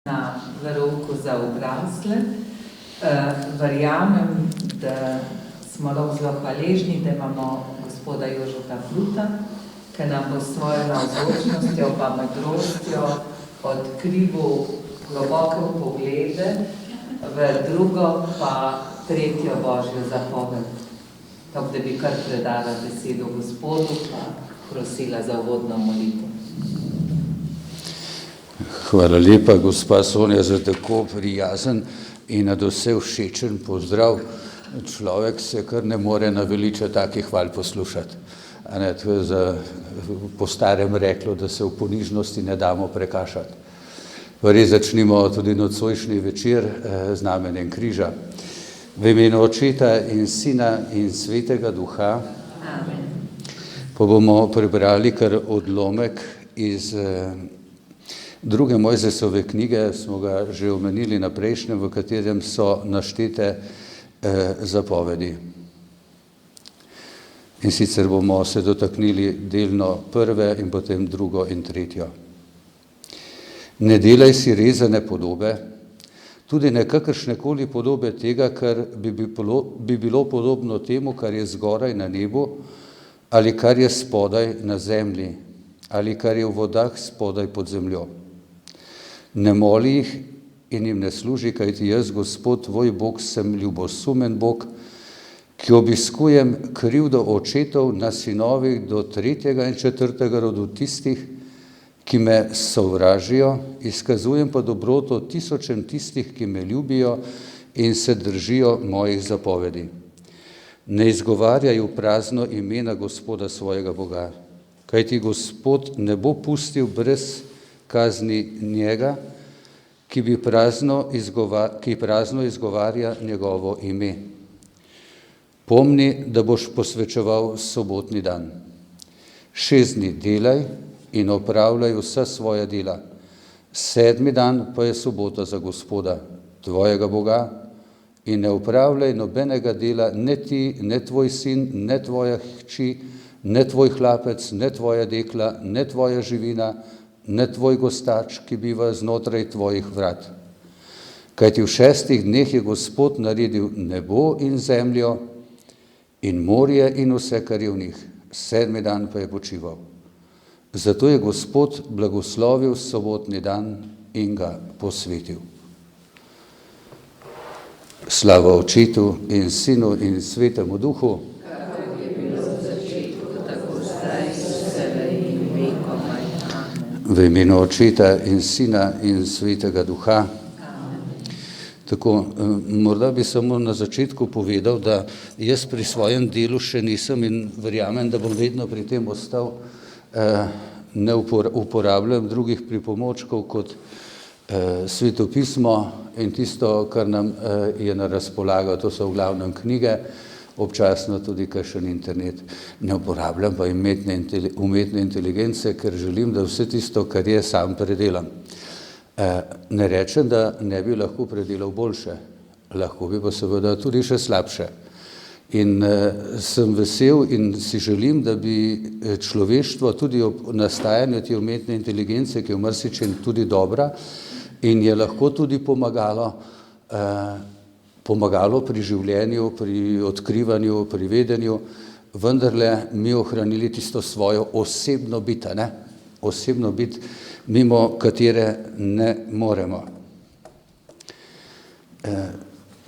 na verouku za odrasle. Verjamem, da smo lahko zelo hvaležni, da imamo gospoda Jožeta Pluta, ki nam bo s svojo navzočnostjo pa modrostjo odkril globoke poglede v drugo pa tretjo Božjo zapoved. Tako da bi kar predala besedo gospodu, pa prosila za uvodno molitev. Hvala lepa, gospa Sonja, za tako prijazen in nadvse všečen pozdrav. Človek se kar ne more naveličati takih hval poslušati. To je po starem reklo, da se v ponižnosti ne damo prekašati. Res začnimo tudi nocojšnji večer z znamenjem križa. V imenu Očeta in Sina in Svetega Duha. Amen. Pa bomo prebrali kar odlomek iz druge Mojzesove knjige, smo ga že omenili na prejšnjem, v katerem so naštete zapovedi. In sicer bomo se dotaknili delno prve in potem drugo in tretjo. Ne delaj si rezane podobe, tudi ne kakršnekoli podobe tega, kar bi bilo podobno temu, kar je zgoraj na nebu, ali kar je spodaj na zemlji, ali kar je v vodah spodaj pod zemljo. Ne moli jih in jim ne služi, kajti jaz, Gospod, tvoj Bog, sem ljubosumen Bog, ki obiskujem krivdo očetov na sinovih do 3. in 4. rodu tistih, ki me sovražijo, izkazujem pa dobroto tisočem tistih, ki me ljubijo in se držijo mojih zapovedi. Ne izgovarjaj v prazno imena Gospoda svojega Boga, kajti Gospod ne bo pustil brez kazni njega, ki prazno izgovarja njegovo ime. Pomni, da boš posvečeval sobotni dan. 6 dni delaj in opravljaj vsa svoja dela. 7. dan pa je sobota za Gospoda, tvojega Boga, in ne opravljaj nobenega dela, ne ti, ne tvoj sin, ne tvoja hči, ne tvoj hlapec, ne tvoja dekla, ne tvoja živina, ne tvoj gostač, ki biva znotraj tvojih vrat. Kajti v 6 dneh je Gospod naredil nebo in zemljo in morje in vse, kar je v njih. 7. dan pa je počival. Zato je Gospod blagoslovil sobotni dan in ga posvetil. Slava Očetu in Sinu in Svetemu Duhu. V imenu Očeta in Sina in Svetega Duha. Tako, morda bi samo na začetku povedal, da jaz pri svojem delu še nisem in verjamem, da bom vedno pri tem ostal, ne uporabljam drugih pripomočkov kot svetopismo in tisto, kar nam je na razpolago, to so v glavnem knjige, občasno tudi kakšen internet. Ne uporabljam pa umetne inteligence, ker želim, da vse tisto, kar je, sam predelam. Ne rečem, da ne bi lahko predelal boljše, lahko bi pa seveda tudi še slabše. In sem vesel in si želim, da bi človeštvo tudi ob nastajanju te umetne inteligence, ki je v marsičem tudi dobra in je lahko tudi pomagalo pri življenju, pri odkrivanju, pri vedenju, vendarle mi ohranili tisto svojo osebno bit, osebno bit, mimo katere ne moremo.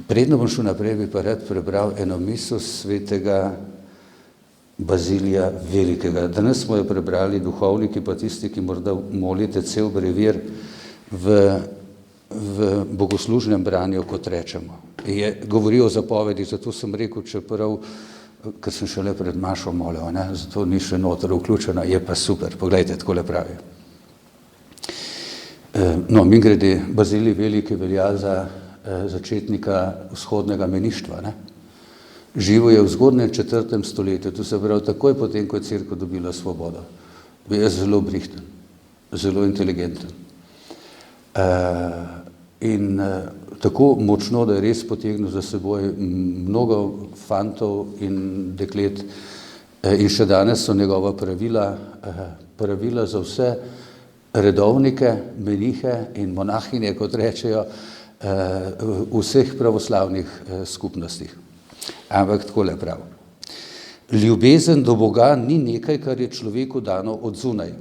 Predno bom šel naprej, bi pa rad prebral eno misel svetega Bazilija Velikega. Danes smo jo prebrali duhovniki, pa tisti, ki morda molite cel brevir v bogoslužnem branju, kot rečemo. Govori o zapovedi, zato sem rekel, čeprav, ker sem šele pred mašo molil, zato ni še noter vključena, je pa super, poglejte, takole pravi. Mimogrede, Bazilij Veliki velja za začetnika vzhodnega meništva. Živel je v zgodnjem 4. stoletju, to se pravi takoj potem, ko je cerkev dobila svobodo. Je zelo brihten, zelo inteligenten. In tako močno, da je res potegnil za seboj mnogo fantov in deklet in še danes so njegova pravila za vse redovnike, menihe in monahinje, kot rečejo, v vseh pravoslavnih skupnostih. Ampak takole prav. Ljubezen do Boga ni nekaj, kar je človeku dano od zunaj.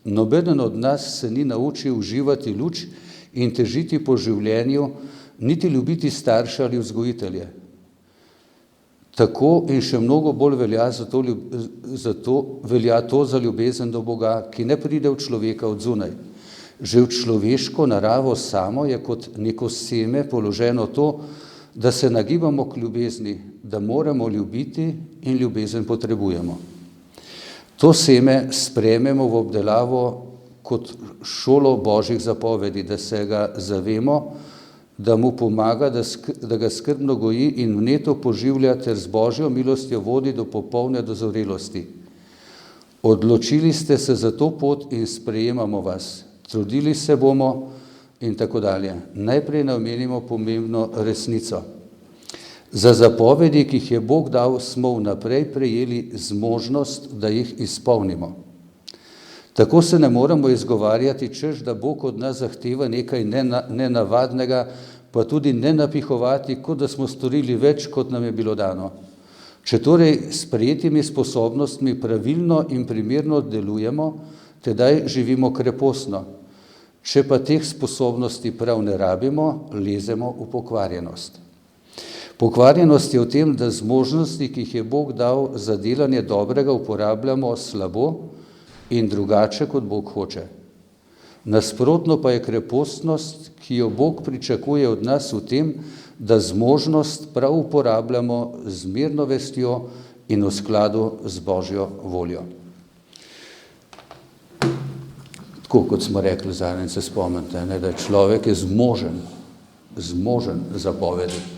Nobeden od nas se ni naučil uživati luč in težiti po življenju, niti ljubiti starše ali vzgojitelje. Tako in še mnogo bolj velja to za ljubezen do Boga, ki ne pride v človeka od zunaj. Že v človeško naravo samo je kot neko seme položeno to, da se nagibamo k ljubezni, da moramo ljubiti in ljubezen potrebujemo. To seme sprejmemo v obdelavo kot šolo Božjih zapovedi, da se ga zavemo, da mu pomaga, da ga skrbno goji in vneto poživlja ter z Božjo milostjo vodi do popolne dozorelosti. Odločili ste se za to pot in sprejemamo vas. Trudili se bomo in tako dalje. Najprej namenimo pomembno resnico. Za zapovedi, ki jih je Bog dal, smo vnaprej prejeli zmožnost, da jih izpolnimo. Tako se ne moremo izgovarjati, češ da Bog od nas zahteva nekaj nenavadnega, pa tudi ne napihovati, kot da smo storili več, kot nam je bilo dano. Če torej s prejetimi sposobnostmi pravilno in primerno delujemo, tedaj živimo krepostno. Če pa teh sposobnosti prav ne rabimo, lezemo v pokvarjenost. Pokvarjenost je v tem, da zmožnosti, ki jih je Bog dal za delanje dobrega, uporabljamo slabo in drugače, kot Bog hoče. Nasprotno pa je krepostnost, ki jo Bog pričakuje od nas v tem, da zmožnost prav uporabljamo z mirno vestjo in v skladu z Božjo voljo. Tako kot smo rekli zadnjič, se spomnite, da je človek zmožen zapovedi.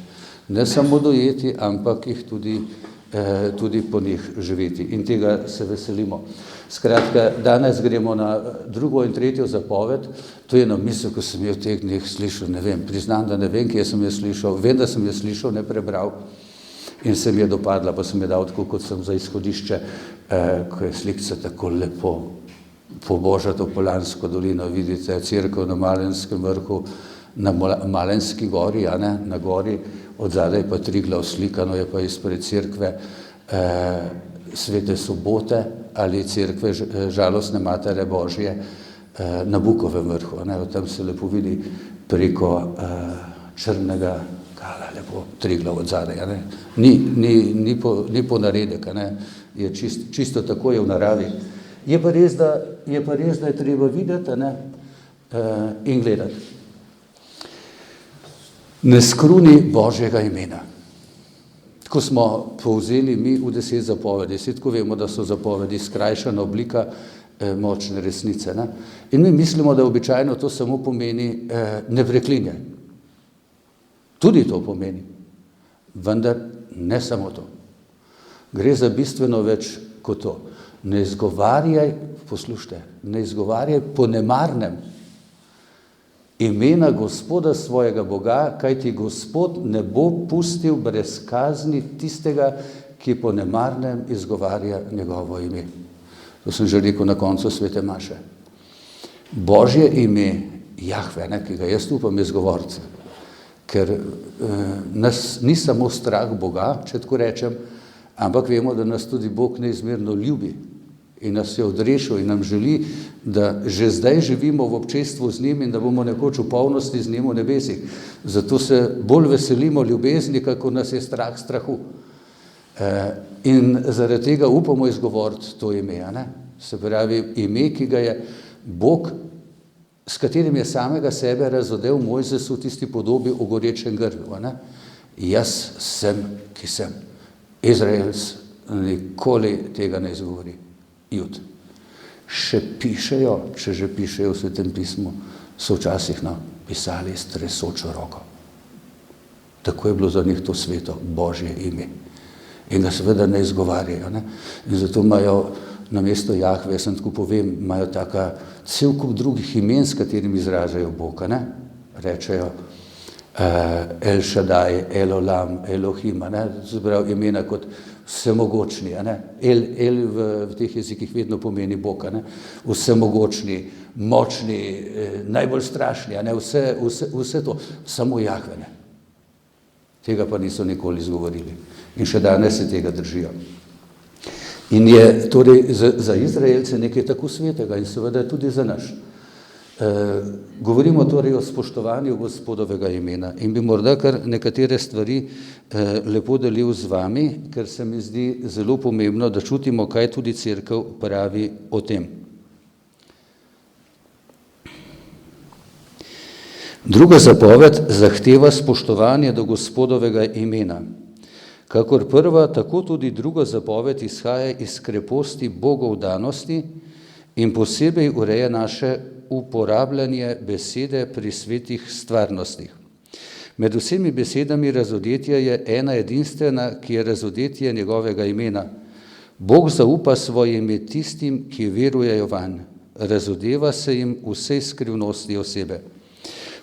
Ne samo dojeti, ampak jih tudi po njih živeti. In tega se veselimo. Skratka, danes gremo na drugo in tretjo zapoved. To je ena misel, ko sem jo v teh dneh slišal, ne vem, priznam, da ne vem, kje sem jo slišal, vem, da sem jo slišal, ne prebral in se mi je dopadla, pa sem je dal tako, kot sem za izhodišče, ko je slikca tako lepo poboža to Polansko dolino, vidite, cerkev na Malenskem vrhu, na Malenski gori, na gori, od zadaj pa Triglav slikano, je pa izpred cerkve Svete Sobote ali cerkve Žalostne Matere Božje na Bukovem vrhu. Tam se lepo vidi preko črnega kala, lepo Triglav od zadaj. Ni ponaredek, je čisto tako je v naravi. Je pa res, da je treba videti in gledati. Ne skruni Božjega imena. Tako smo povzeli mi v 10 zapovedi. Tako vemo, da so zapovedi skrajšana oblika močne resnice. In mi mislimo, da običajno to samo pomeni ne preklinjaj. Tudi to pomeni. Vendar ne samo to. Gre za bistveno več kot to. Ne izgovarjaj, poslušajte, ne izgovarjaj po nemarnem imena Gospoda svojega Boga, kajti Gospod ne bo pustil brez kazni tistega, ki po nemarnem izgovarja njegovo ime. To sem že rekel na koncu svete maše. Božje ime Jahve, ki ga jaz upam izgovoriti, ker nas ni samo strah Boga, če tako rečem, ampak vemo, da nas tudi Bog neizmerno ljubi in nas je odrešil in nam želi, da že zdaj živimo v občestvu z njim in da bomo nekoč v polnosti z njim v nebesih. Zato se bolj veselimo ljubezni, kako nas je strah strahu. In zaradi tega upamo izgovoriti to ime. Se pravi, ime, ki ga je Bog, s katerim je samega sebe razodel Mojzesu v tisti podobi v gorečem grlu. Jaz sem, ki sem. Izraelc nikoli tega ne izgovori. Jud. Še pišejo, če že pišejo v Svetem pismu, so včasih pisali s tresočo roko. Tako je bilo za njih to sveto Božje ime. In ga seveda ne izgovarjajo. In zato imajo namesto Jahve, jaz sem tako povem, imajo taka cel kup drugih imen, s katerimi izražajo Boga. Rečejo El Shaddai, El Olam, Elohim, se pravi imena kot vsemogočni, a ne? El v teh jezikih vedno pomeni Bog, a ne? Vsemogočni, močni, najbolj strašni, a ne? Vse to, samo Jahve ne. Tega pa niso nikoli izgovorili in še danes se tega držijo. In je torej za Izraelce nekaj tako svetega in seveda tudi za nas. Govorimo torej o spoštovanju Gospodovega imena in bi morda kar nekatere stvari lepo delil z vami, ker se mi zdi zelo pomembno, da čutimo, kaj tudi Cerkev pravi o tem. Druga zapoved zahteva spoštovanje do Gospodovega imena. Kakor prva, tako tudi druga zapoved izhaja iz kreposti Bogov danosti in posebej ureja naše uporabljanje besede pri svetih stvarnostih. Med vsemi besedami razodetja je ena edinstvena, ki je razodetje njegovega imena. Bog zaupa svoje ime tistim, ki verujejo vanj. Razodeva se jim vsej skrivnosti osebe.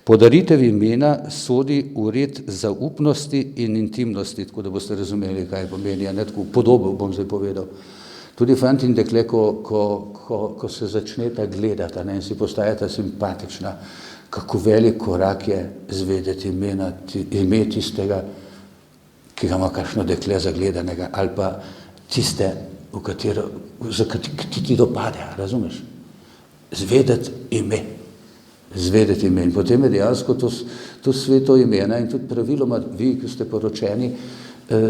Podaritev imena sodi v red zaupnosti in intimnosti, tako da boste razumeli, kaj pomeni, ne tako podobo bom zdaj povedal. Tudi fant in dekle, ko se začneta gledati, ne, in si postajata simpatična, kako velik korak je zvedeti ime tistega, ki ga ima kakšno dekle zagledanega, ali pa tiste, ki ti dopade, razumeš? Zvedeti ime. In potem je dejansko to sveto imena in tudi praviloma vi, ki ste poročeni,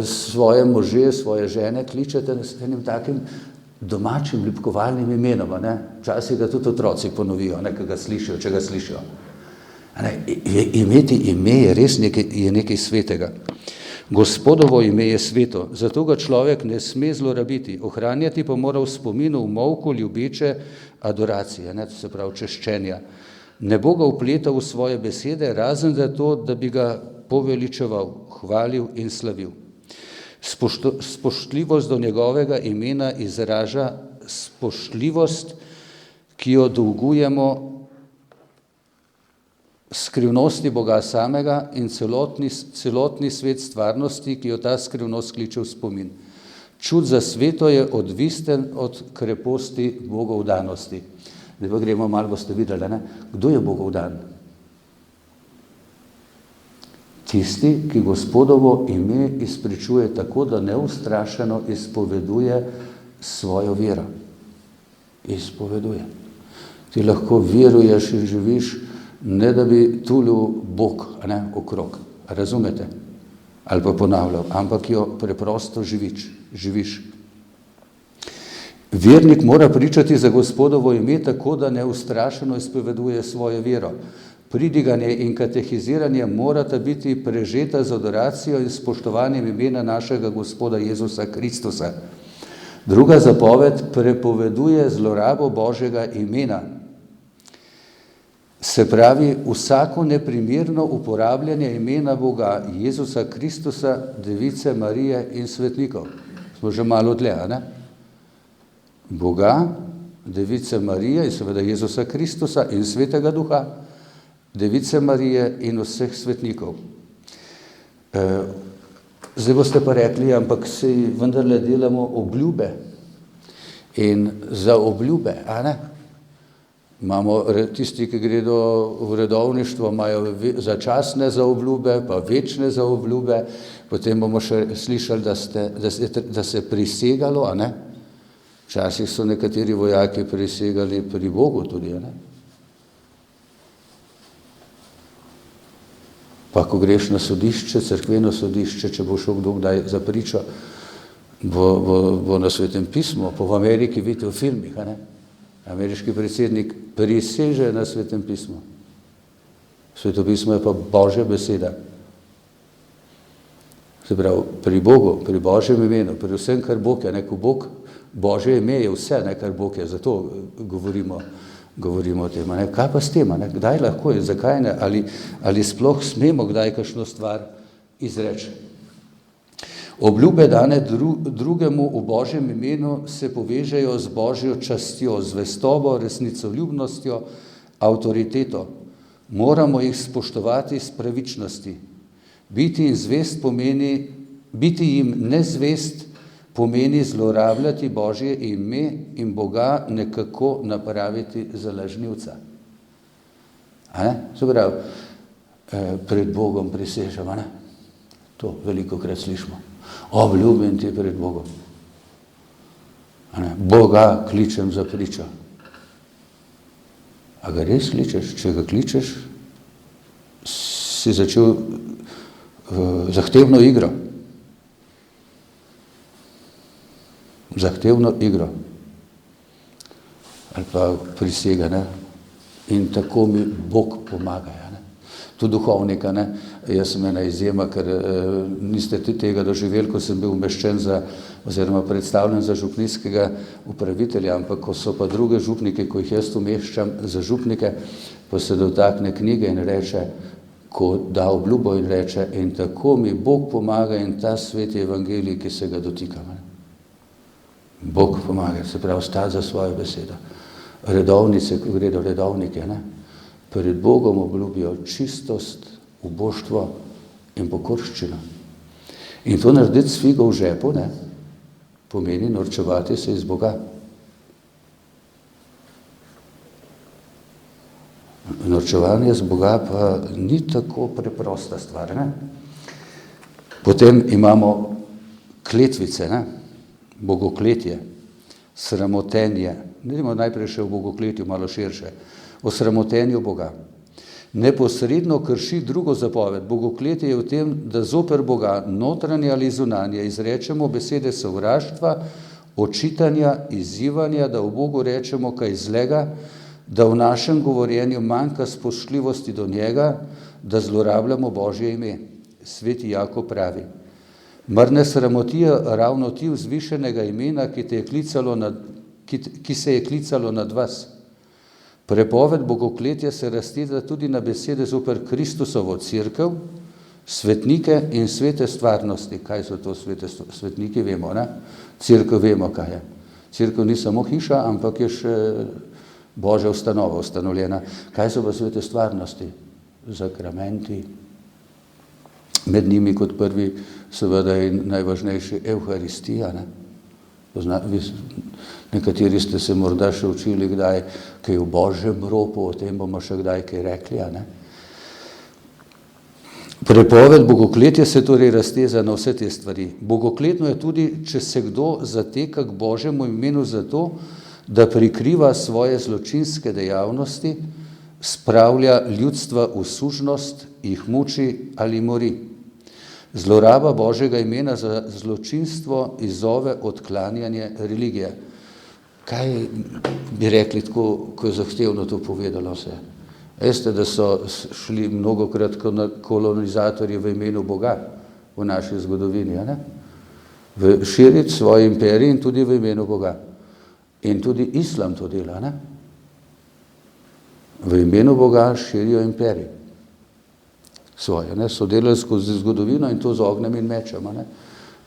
svoje može, svoje žene kličete s enim takim domačim ljubkovalnim imenom, ne? Včasih ga tudi otroci ponovijo, ne, ki ga slišijo, če ga slišijo. Imeti ime je res nekaj svetega. Gospodovo ime je sveto, zato ga človek ne sme zlorabiti, ohranjati pa mora v spominu v molku ljubeče adoracije, ne, to se pravi češčenja. Ne bo ga vpletal v svoje besede, razen zato, da bi ga poveličeval, hvalil in slavil. Spoštljivost do njegovega imena izraža spoštljivost, ki jo dolgujemo skrivnosti Boga samega in celotni svet stvarnosti, ki jo ta skrivnost kliče v spomin. Čut za sveto je odvisten od kreposti Bogov danosti. Zdaj pa gremo malo, boste videli, ne? Kdo je Bogov dan? Tisti, ki Gospodovo ime izpričuje tako, da neustrašeno izpoveduje svojo vero. Izpoveduje. Ti lahko veruješ in živiš, ne da bi tulil Bog, ne, okrog. Razumete? Ali pa ponavljal, ampak jo preprosto živiš. Vernik mora pričati za Gospodovo ime tako, da neustrašeno izpoveduje svojo vero. Pridiganje in katehiziranje morata biti prežeta z adoracijo in spoštovanjem imena našega Gospoda Jezusa Kristusa. Druga zapoved prepoveduje zlorabo Božjega imena. Se pravi, vsako neprimerno uporabljanje imena Boga Jezusa Kristusa, Device Marije in svetnikov. Smo že malo dlje, ne? Boga, Device Marije in seveda Jezusa Kristusa in Svetega Duha, Device Marije in vseh svetnikov. Zdaj boste pa rekli, ampak se vendarle delamo obljube in za obljube, a ne? Imamo tisti, ki gredo v redovništvo, imajo začasne za obljube, pa večne za obljube, potem bomo še slišali, da se prisegalo, a ne? Včasih so nekateri vojaki prisegali pri Bogu tudi, ne? Pa ko greš na sodišče, cerkveno sodišče, če bo šel kdo kdaj za pričo, bo na Svetem pismu, po v Ameriki vidite v filmih, a ne? Ameriški predsednik priseže na Svetem pismu. Sveto pismo je pa Božja beseda. Se pravi, pri Bogu, pri Božjem imenu, pri vsem, kar Bog je, neko Bog, Božje ime je vse, ne, kar Bog je, zato govorimo o tem. Ne. Kaj pa s tem, ne? Kdaj lahko je, zakaj ne, ali sploh smemo kdaj kakšno stvar izreči. Obljube dane drugemu v Božjem imenu se povežejo z Božjo častjo, zvestobo, resnicoljubnostjo, avtoriteto. Moramo jih spoštovati s pravičnosti. Biti jim nezvest pomeni zlorabljati Božje ime in Boga nekako napraviti za lažnivca. Se pravi, pred Bogom prisežemo, ne? To veliko krat slišimo. Obljubim ti pred Bogom. Boga kličem za pričo. A ga res kličeš? Če ga kličeš, si začel zahtevno igro. Zahtevno igro. Ali pa prisega, ne? In tako mi Bog pomaga. Tu duhovnika, ne? Jaz sem ena izjema, ker niste tega doživeli, ko sem bil umeščen oziroma predstavljen za župnijskega upravitelja, ampak ko so pa druge župnike, ko jih jaz umeščam za župnike, pa se dotakne knjige in reče, ko da obljubo in reče, in tako mi Bog pomaga in ta sveti evangelij, ki se ga dotikam. Bog pomaga, se pravi, stati za svojo besedo. Redovnice, ko gredo redovnike, ne? Pred Bogom obljubijo čistost, uboštvo in pokorščino. In to narediti s figo v žepu, ne, pomeni norčevati se iz Boga. Norčevanje z Boga pa ni tako preprosta stvar, ne. Potem imamo kletvice, ne, bogokletje, sramotenje. Idemo najprej še v bogokletju, malo širše. O sramotenju Boga. Neposredno krši drugo zapoved. Bogokletje je v tem, da zoper Boga, notranje ali zunanje, izrečemo besede sovraštva, očitanja, izzivanja, da v Bogu rečemo kaj zlega, da v našem govorjenju manjka spoštljivosti do njega, da zlorabljamo Božje ime. Sveti Jakov pravi, mar ne sramotijo ravno ti vzvišenega imena, ki se je klicalo nad vas. Prepoved bogokletja se razteza tudi na besede zoper Kristusovo cerkev, svetnike in svete stvarnosti. Kaj so to svetniki, vemo, ne? Cerkev vemo, kaj je. Cerkev ni samo hiša, ampak je še Božja ustanova ustanovljena. Kaj so pa svete stvarnosti? Zakramenti, med njimi kot prvi seveda in najvažnejši Evharistija, ne? Nekateri ste se morda še učili kdaj, kaj v Božjem ropu, o tem bomo še kdaj kaj rekli, a ne? Prepoved bogokletja se torej razteza na vse te stvari. Bogokletno je tudi, če se kdo zateka k Božjemu imenu zato, da prikriva svoje zločinske dejavnosti, spravlja ljudstva v sužnost, jih muči ali mori. Zloraba Božjega imena za zločinstvo izzove odklanjanje religije. Kaj bi rekli tako, ko je zahtevno to povedalo se? Veste, da so šli mnogokrat kolonizatorji v imenu Boga v naši zgodovini, ne? Širiti svoj imperij in tudi v imenu Boga. In tudi islam to dela, ne? V imenu Boga širijo imperij svoje, ne? So delali skozi zgodovino in to z ognjem in mečem, ne?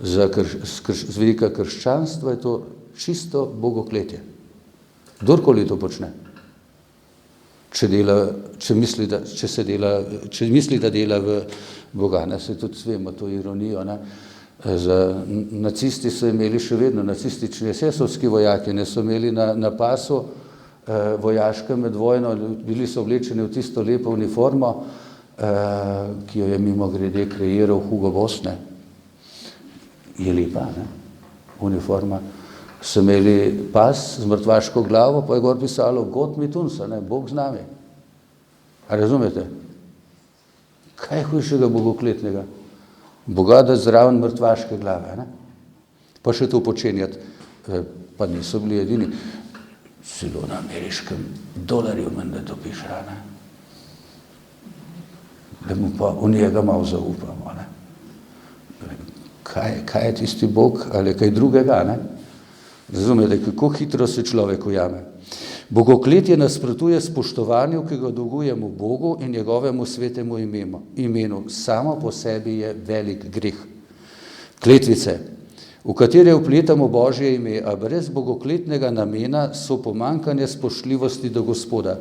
Z vidika krščanstva je to čisto bogokletje. Kdorkoli to počne. Če misli, da dela v Boga, ne? Se tudi vemo to ironijo, ne? Nacisti so imeli še vedno, nacistični esesovski vojaki, ne, so imeli na pasu vojaškem med vojno, bili so oblečeni v tisto lepo uniformo, ki jo je mimogrede kreiral Hugo Boss, ne. Je lepa, ne, uniforma. So imeli pas z mrtvaško glavo, pa je gor pisalo Gott mit uns, ne, Bog z nami. A razumete? Kaj hujšega bogokletnega? Boga da zraven mrtvaške glave, ne? Pa še to počenjati, pa niso bili edini. Celo na ameriškem dolarju menda to piše, ne? Da mu pa v njega malo zaupamo, ne? Kaj je tisti Bog ali kaj drugega, ne? Razumete, kako hitro se človek ujame. Bogokletje nasprotuje spoštovanju, ki ga dolgujemo Bogu in njegovemu svetemu imenu. Samo po sebi je velik greh. Kletvice, v katere vpletamo Božje ime, a brez bogokletnega namena so pomanjkanje spoštljivosti do Gospoda.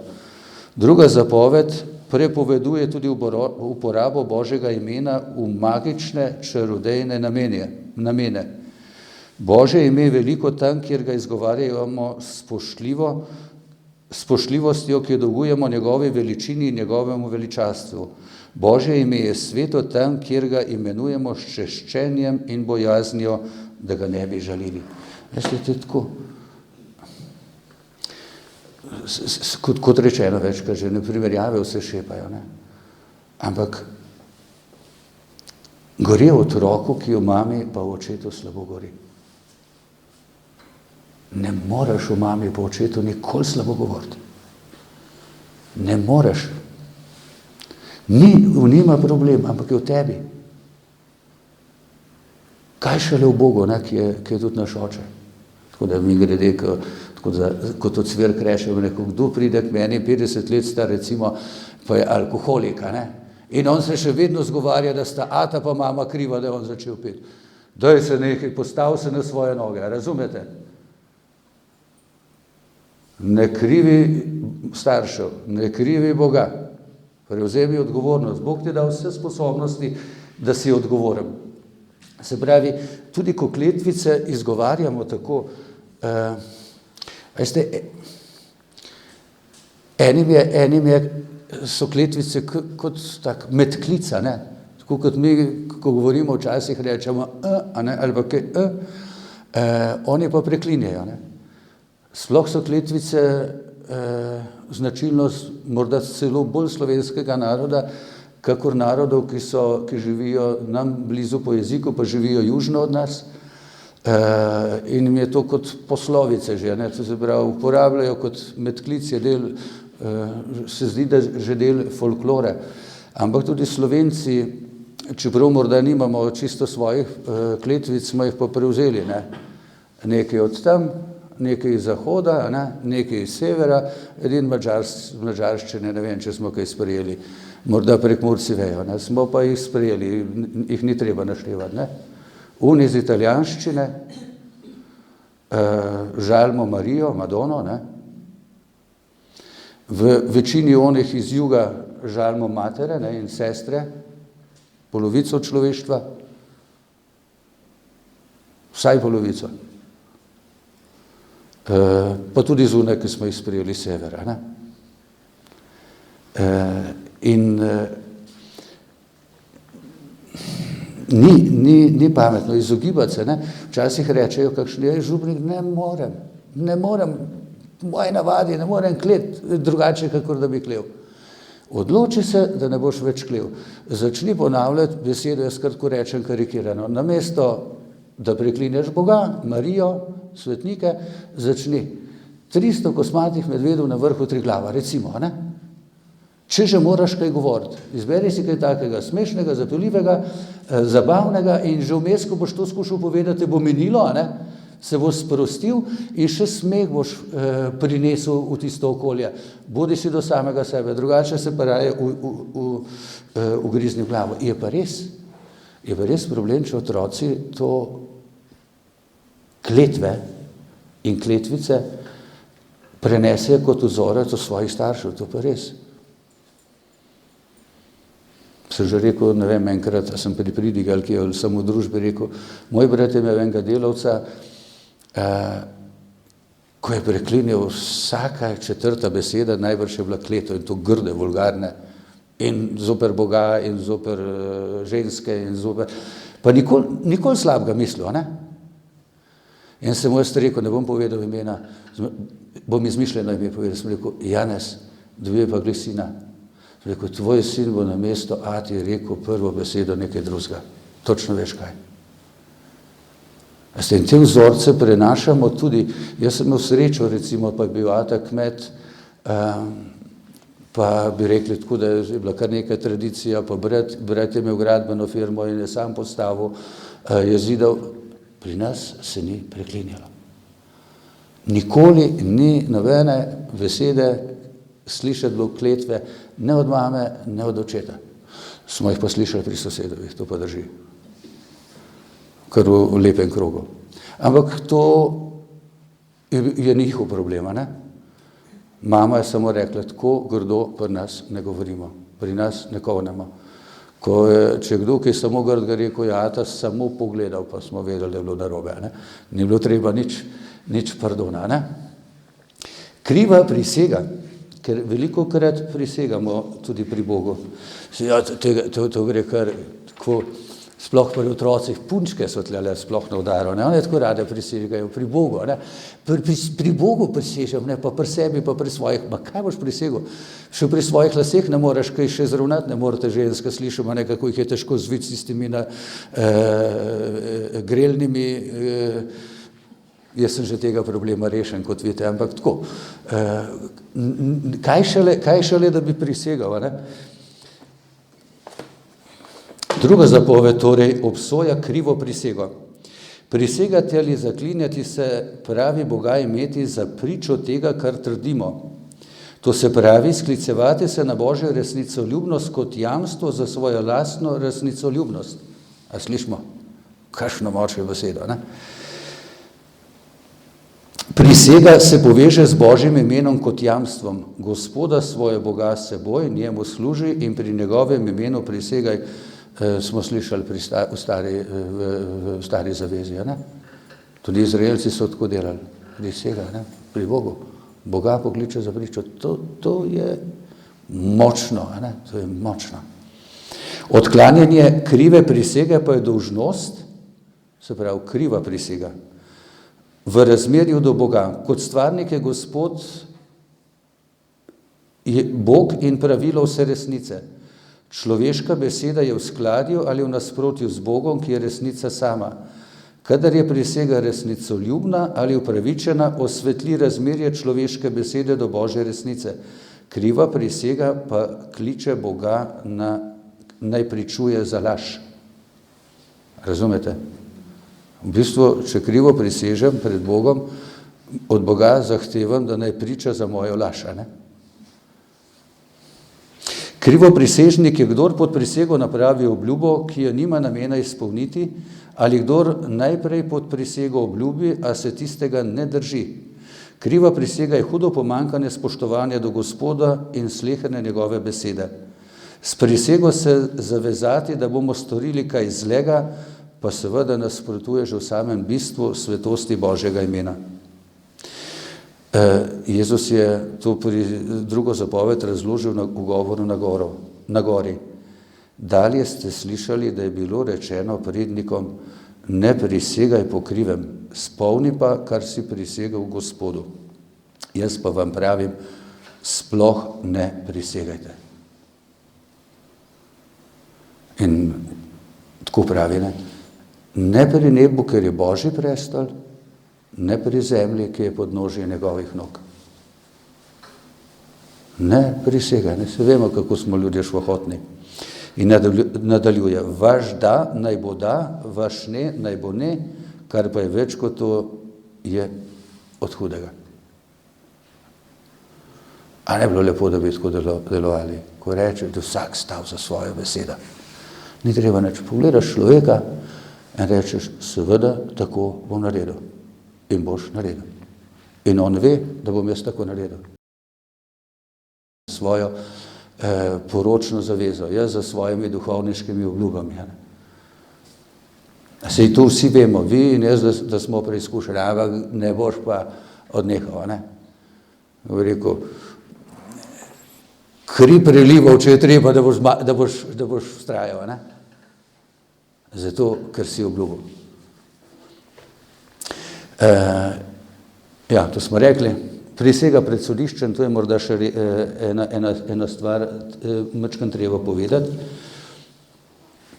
Druga zapoved prepoveduje tudi uporabo Božjega imena v magične, čarodejne namene. Božje ime je veliko tam, kjer ga izgovarjamo spoštljivostjo, ki jo dolgujemo njegovi veličini in njegovemu veličastvu. Božje ime je sveto tam, kjer ga imenujemo s češčenjem in bojaznijo, da ga ne bi žalili. Veste, to je tako, kot rečeno večkrat že, ne primerjave vse šepajo, ne? Ampak gori v otroku, ki v mami pa v očetu slabo gori. Ne moreš v mami pa v očetu nikoli slabo govoriti. Ne moreš. Nima problem, ampak je v tebi. Kaj šele v Bogu, ne, ki je tudi naš oče. Tako da mi grede, kot od Cvirk rečemo, kdo pride k meni, 50 let star recimo, pa je alkoholika, ne? In on se še vedno zgovarja, da sta ata pa mama kriva, da je on začel piti. Daj se nekaj, postav se na svoje noge, razumete? Ne krivi staršev, ne krivi Boga. Prevzemi odgovornost. Bog ti da vse sposobnosti, da si odgovoren. Se pravi, tudi ko kletvice izgovarjamo tako, veste, enim so kletvice kot tak medklica, ne? Tako kot mi, ko govorimo včasih rečemo ali pa kaj, oni pa preklinjajo, ne? Sploh so kletvice značilnost morda celo bolj slovenskega naroda, kakor narodov, ki živijo nam blizu po jeziku, pa živijo južno od nas. In jim je to kot poslovice že, ne? To se pravi, uporabljajo kot medklic, je del, se zdi, da že del folklore. Ampak tudi Slovenci, čeprav morda nimamo čisto svojih kletvic, smo jih pa prevzeli, ne? Nekaj od tam, nekaj iz zahoda, ne? Nekaj iz severa, edin madžarščine, ne vem, če smo kaj sprejeli. Morda Prekmurci vejo, ne? Smo pa jih sprejeli, jih ni treba naštevati, ne? Un iz italijanščine, žalimo Marijo, Madono, ne? V večini onih iz juga žalimo matere, ne? In sestre, polovico človeštva, vsaj polovico. Pa tudi zunaj, ki smo jih sprejeli severa, ne? Ni pametno izogibati se, ne? Včasih rečejo kakšni, župnik, ne morem, v moji navadi ne morem kleti drugače, kakor da bi klel. Odloči se, da ne boš več klel. Začni ponavljati besedo, jaz kratko rečem karikirano. Namesto, da preklinjaš Boga, Marijo, svetnike, začni 300 kosmatih medvedov na vrhu Triglava, recimo, ne? Če že moraš kaj govoriti, izberi si kaj takega smešnega, zapeljivega, zabavnega in že vmes, ko boš to skušal povedati, bo minilo, ne? Se boš sprostil in še smeh boš prinesel v tisto okolje. Bodi si do samega sebe, drugače se pa raje ugrizni v glavo. Je pa res problem, če otroci to kletve in kletvice prenesejo kot vzorec od svojih staršev, to pa res. Sem že rekel, ne vem, enkrat, sem pri pridigi ali kje, ali sem v družbi rekel, moj brat je imel enega delavca, ko je preklinjal vsaka četrta beseda, najbrž je bila kleto in to grde, vulgarne, in zoper Boga, in zoper ženske, in zoper, pa nikoli slabega mislil, ne? In sem mu jaz rekel, ne bom povedal imena, bom izmišljeno ime povedal, sem rekel, Janez, dobil pa glih sina. Sem rekel, tvoj sin bo na mesto ati rekel prvo besedo nekaj drugega. Točno veš kaj. In te vzorce prenašamo tudi, jaz sem imel srečo, recimo, pa je bil ata kmet, pa bi rekli tako, da je bila kar neka tradicija, pa brat je imel gradbeno firmo in je sam postavil, je zidal. Pri nas se ni preklinjalo. Nikoli ni nobene besede slišati bilo kletve, ne od mame, ne od očeta. Smo jih pa slišali pri sosedovih, to pa drži. Kar v lepem krogu. Ampak to je njihov problema, ne? Mama je samo rekla, tako grdo pri nas ne govorimo, pri nas ne kovnemo. če kdo, ki je samo grd, ga rekel, ja, ta samo pogledal, pa smo vedeli, da je bilo narobe, ne? Ni bilo treba nič pardona, ne? Kriva prisega, ker velikokrat prisegamo tudi pri Bogu. Ja, to gre kar tako, sploh pri otrocih, punčke so tlele sploh na udaru, ne? One tako rade prisegajo pri Bogu, ne? Pri Bogu prisežem, ne? Pa pri sebi, pa pri svojih, ma kaj boš prisegel? Še pri svojih laseh ne moreš kaj še zravnati, ne morete ženska, slišimo nekako jih je težko zviti s tistimi grelnimi, jaz sem že tega problema rešen, kot vidite, ampak tako, kaj šele, da bi prisegal, ne? Druga zapoved torej obsoja krivo prisego. Prisegati ali zaklinjati se pravi Boga imeti za pričo tega, kar trdimo. To se pravi sklicevati se na Božjo resnicoljubnost kot jamstvo za svojo lastno resnicoljubnost. A slišimo? Kakšno močno besedo, ne? Prisega se poveže z Božjim imenom kot jamstvom. Gospoda svoje Boga s seboj, njemu služi in pri njegovem imenu prisegaj, smo slišali v stari zavezi, ne? Tudi Izraelci so tako delali, prisega, ne? Pri Bogu. Boga pokliče za pričo. To je močno, ne? To je močno. Odklanjanje krive prisege pa je dolžnost, se pravi kriva prisega, v razmerju do Boga. Kot stvarnik je Gospod, je Bog in pravilo vse resnice. Človeška beseda je v skladju ali v nasprotju z Bogom, ki je resnica sama. Kadar je prisega resnicoljubna ali upravičena, osvetli razmerje človeške besede do Božje resnice. Kriva prisega pa kliče Boga naj pričuje za laž. Razumete? V bistvu, če krivo prisežem pred Bogom, od Boga zahtevam, da naj priča za mojo laž, ne? Krivo prisežnik je kdor pod prisego napravi obljubo, ki jo nima namena izpolniti, ali kdor najprej pod prisego obljubi, a se tistega ne drži. Kriva prisega je hudo pomanjkanje spoštovanja do Gospoda in sleherne njegove besede. S prisego se zavezati, da bomo storili kaj zlega, pa seveda nasprotuje že v samem bistvu svetosti Božjega imena. Jezus je to pri drugo zapoved razložil v govoru na gori. Dalje ste slišali, da je bilo rečeno prednikom, ne prisegaj po krivem, spolni pa, kar si prisegal Gospodu. Jaz pa vam pravim, sploh ne prisegajte. In tako pravi, ne pri nebu, ker je Božji prestol, ne pri zemlji, ki je podnožje njegovih nog. Ne prisegaj, se vemo, kako smo ljudje švohotni. In nadaljuje, vaš da naj bo da, vaš ne naj bo ne, kar pa je več kot to, je od hudega. A ne bilo lepo, da bi tako delovali, ko reče, da vsak stav za svojo besedo. Ni treba nič, pogledaš človeka in rečeš, seveda tako bom naredil. In boš naredil. In on ve, da bom jaz tako naredil. Svojo poročno zavezo, jaz za svojimi duhovniškimi obljubami. Sej to vsi vemo, vi in jaz, da smo preizkušali, ampak ne boš pa odnehal, ne? Bi rekel, kri prelival, če je treba, da boš vztrajal, ne? Zato, ker si obljubil. Ja, to smo rekli. Prisega pred sodiščem, to je morda še ena stvar, majčkeno treba povedati,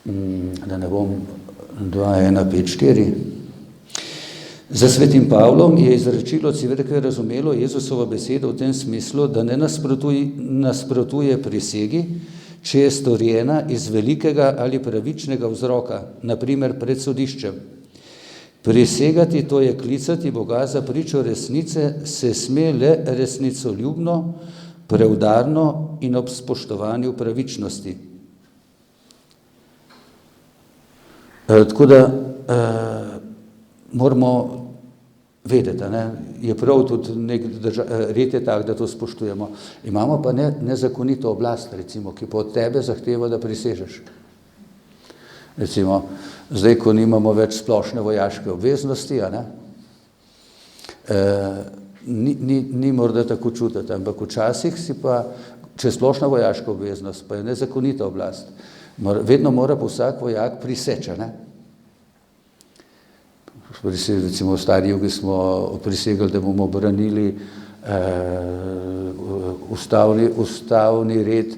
da ne bom 2, 1, 5, 4. Za svetim Pavlom je izrečilo cerkve razumelo Jezusovo besedo v tem smislu, da ne nasprotuje prisegi, če je storjena iz velikega ali pravičnega vzroka, na primer pred sodiščem. Prisegati, to je klicati Boga za pričo resnice, se sme le resnicoljubno, preudarno in ob spoštovanju pravičnosti. Tako da moramo vedeti, ne? Je prav tudi red je tak, da to spoštujemo. Imamo pa nezakonito oblast, recimo, ki pa od tebe zahteva, da prisežeš. Recimo, zdaj, ko nimamo več splošne vojaške obveznosti, ni morda tako čutiti, ampak včasih si pa, če je splošna vojaška obveznost, pa je nezakonita oblast, vedno mora pa vsak vojak priseči, Recimo v stari Jugi smo prisegli, da bomo branili ustavni red,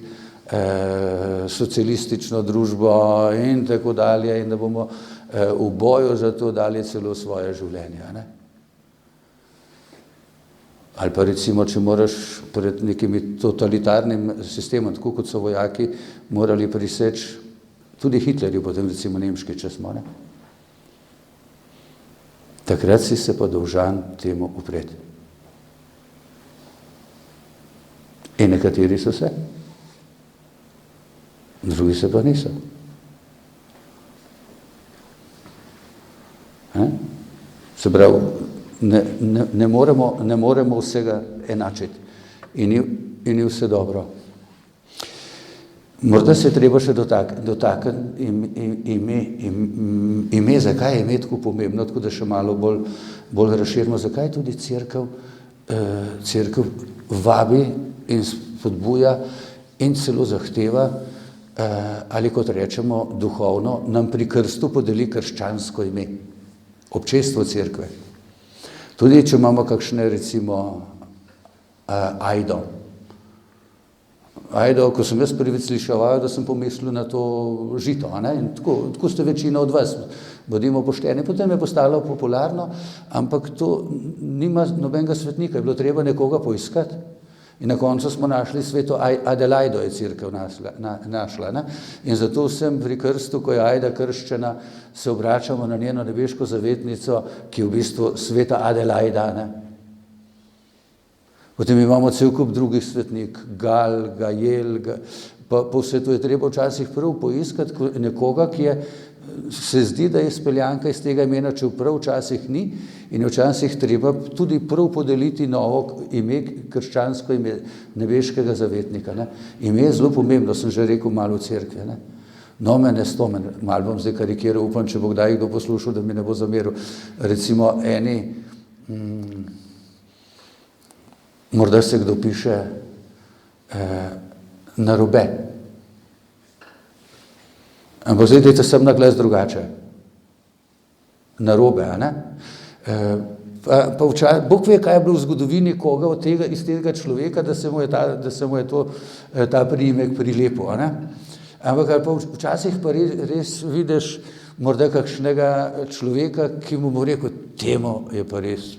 socialistično družbo in tako dalje, in da bomo v boju za to dali celo svoje življenje. Ali pa recimo, če moraš pred nekim totalitarnim sistemom, tako kot so vojaki morali priseči, tudi Hitlerju, potem recimo nemški, če smo, takrat si se pa dolžan temu upreti. In nekateri so se, drugi se pa niso. Se pravi, ne moremo vsega enačiti in ni vse dobro. Morda se je treba še dotakniti ime, zakaj je ime tako pomembno, tako da še malo bolj razširimo, zakaj tudi cerkev vabi in spodbuja in celo zahteva, ali kot rečemo duhovno, nam pri krstu podeli krščansko ime, občestvo cerkve. Tudi če imamo kakšne, recimo, Ajdo, ko sem jaz prvič slišal, da sem pomislil na to žito, in tako ste večina od vas, bodimo pošteni, potem je postalo popularno, ampak to nima nobenega svetnika, je bilo treba nekoga poiskati. In na koncu smo našli sveto Adelaido, je cerkev našla. In zato vsem pri krstu, ko je Ajda krščena, se obračamo na njeno nebeško zavetnico, ki je v bistvu sveta Adelaida. Potem imamo cel kup drugih svetnik, Gal, Gajel, pa po svetu je treba včasih prav poiskati nekoga, ki se zdi, da je speljanka iz tega imena, čeprav včasih ni, in včasih treba tudi prav podeliti novo ime, krščansko ime nebeškega zavetnika. Ime je zelo pomembno, sem že rekel malo v cerkvi. Nomen est omen, malo bom zdaj karikiral, upam, če bo kdaj kdo poslušal, da mi ne bo zameril. Recimo morda se kdo piše narobe. Ampak zdaj dajte sem na glas drugače. Narobe, Bog ve, kaj je bilo v zgodovini koga iz tega človeka, da se mu je ta priimek prilepil. Ampak pa včasih pa res vidiš morda kakšnega človeka, ki mu bo rekel, temu je pa res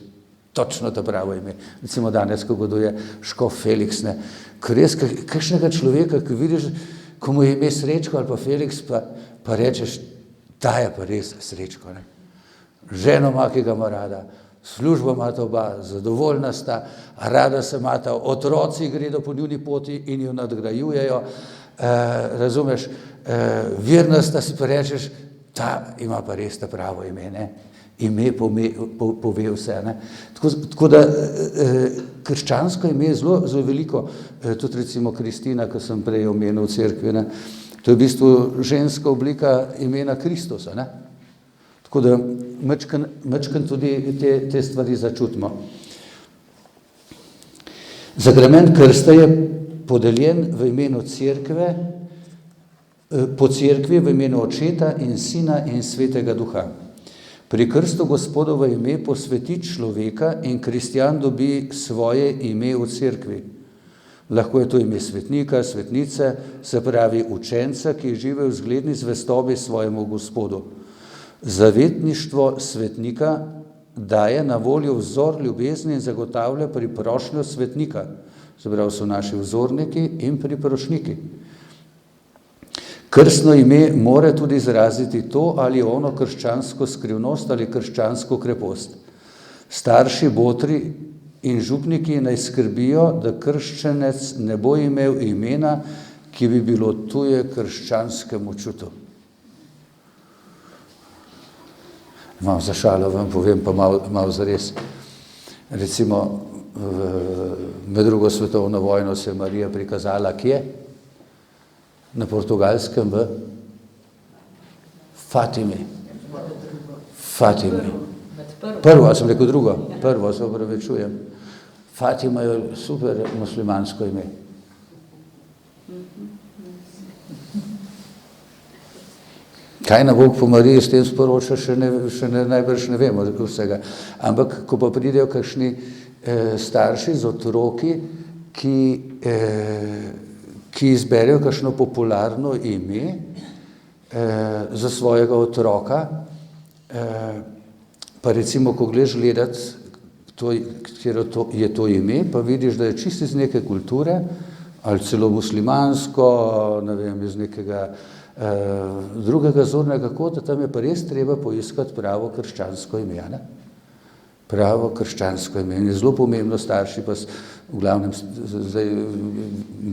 točno to pravo ime. Recimo danes, ko goduje škof Feliks, ko res kakšnega človeka, ki vidiš, ko mu je ime Srečko ali pa Feliks, pa rečeš, ta je pa res Srečko. Ženo ima, ki ga ima rada, službo imata oba, zadovoljna sta, rada se imata, otroci gredo po njuni poti in jo nadgrajujejo, razumeš, verna sta, si pa rečeš, ta ima pa res ta pravo ime, Ime pove vse. Tako da krščansko ime je zelo veliko, tudi recimo Kristina, ko sem prej omenil v cerkvi, to je v bistvu ženska oblika imena Kristusa. Tako da mečkan tudi te stvari začutimo. Zakrament krsta je podeljen v imenu cerkve, po cerkvi v imenu Očeta in Sina in Svetega Duha. Pri krstu Gospodovo ime posveti človeka in kristjan dobi svoje ime v cerkvi. Lahko je to ime svetnika, svetnice, se pravi učenca, ki živi v zgledni zvestobi svojemu Gospodu. Zavetništvo svetnika daje na voljo vzor ljubezni in zagotavlja priprošnjo svetnika. Se pravi, so naši vzorniki in priprošniki. Krstno ime mora tudi izraziti to ali ono krščansko skrivnost ali krščansko krepost. Starši, botri in župniki naj skrbijo, da krščenec ne bo imel imena, ki bi bilo tuje krščanskemu čutu. Malo za šalo vam povem, pa malo zares. Recimo, med drugo svetovno vojno se je Marija prikazala kje? Na Portugalskem v Fatimi. Prvo, sem rekel drugo. Prvo, se opravičujem. Fatima je super muslimansko ime. Kaj na Bog po Mariji s tem sporoča, najbrž ne vemo vsega. Ampak, ko pa pridejo kakšni starši z otroki, ki izberejo kakšno popularno ime za svojega otroka, pa recimo, ko gledaš gledati, katero je to ime, pa vidiš, da je čisto iz neke kulture, ali celo muslimansko, ne vem, iz nekega drugega zornega kota, tam je pa res treba poiskati pravo krščansko ime, ne? Pravo krščansko ime. In je zelo pomembno, starši pa v glavnem zdaj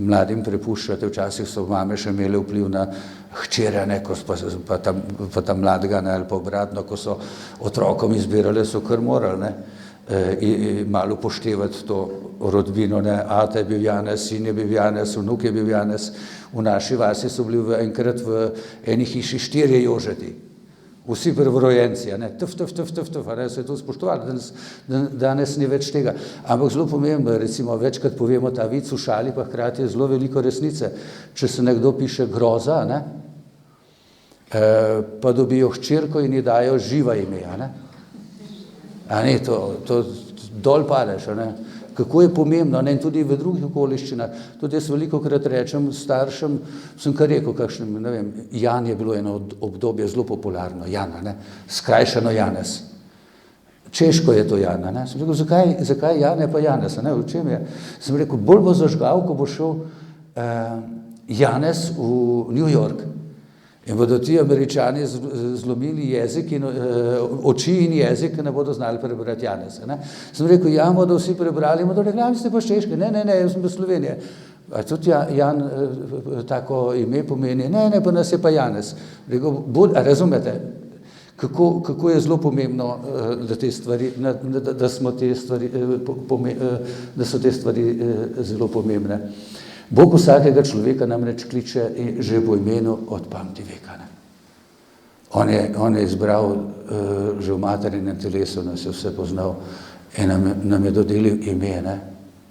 mladim prepuščate, včasih so mame še imele vpliv na hčere, ne, pa ta mladega, ne, ali pa obratno, ko so otrokom izbirale, so kar morali, ne, in malo upoštevati to rodbino, ne, ata je bil Janez, sin je bil Janez, vnuk je bil Janez. V naši vasi so bili enkrat v eni hiši 4 Jožeti. Vsi prvorojenci, ne, tf, ne, se je to spoštovalo, danes ni več tega. Ampak zelo pomembno, recimo, večkrat povemo ta vic v šali, pa hkrati je zelo veliko resnice. Če se nekdo piše Groza, ne, pa dobijo hčerko in ji dajo Živa ime, ne. A ne, to dol padeš, ne. Kako je pomembno, ne, in tudi v drugih okoliščinah. Tudi jaz velikokrat rečem staršem, sem kar rekel, kakšnem, ne vem, Jan je bilo eno obdobje zelo popularno, Jana, ne, skrajšano Janez. Češko je to Jana, ne. Sem rekel, zakaj Jane pa Janez, ne, v čem je? Sem rekel, bolj bo zažgal, ko bo šel Janez v New York. In bodo ti Američani zlomili jezik in oči in jezik, ne bodo znali prebrati Janeza, ne. Sem rekel, ja, bodo vsi prebrali, bodo rekli, vi ste pa s Češke, ne, jaz sem pa Slovenije. A tudi Jan tako ime pomeni, ne, pa nas je pa Janez. Rekel, razumete, kako je zelo pomembno, da te stvari, da so te stvari zelo pomembne. Bog vsakega človeka namreč kliče že po imenu od pamti veka. Ne? On je izbral že v materinem telesu, nas je vse poznal in nam je dodelil ime, ne?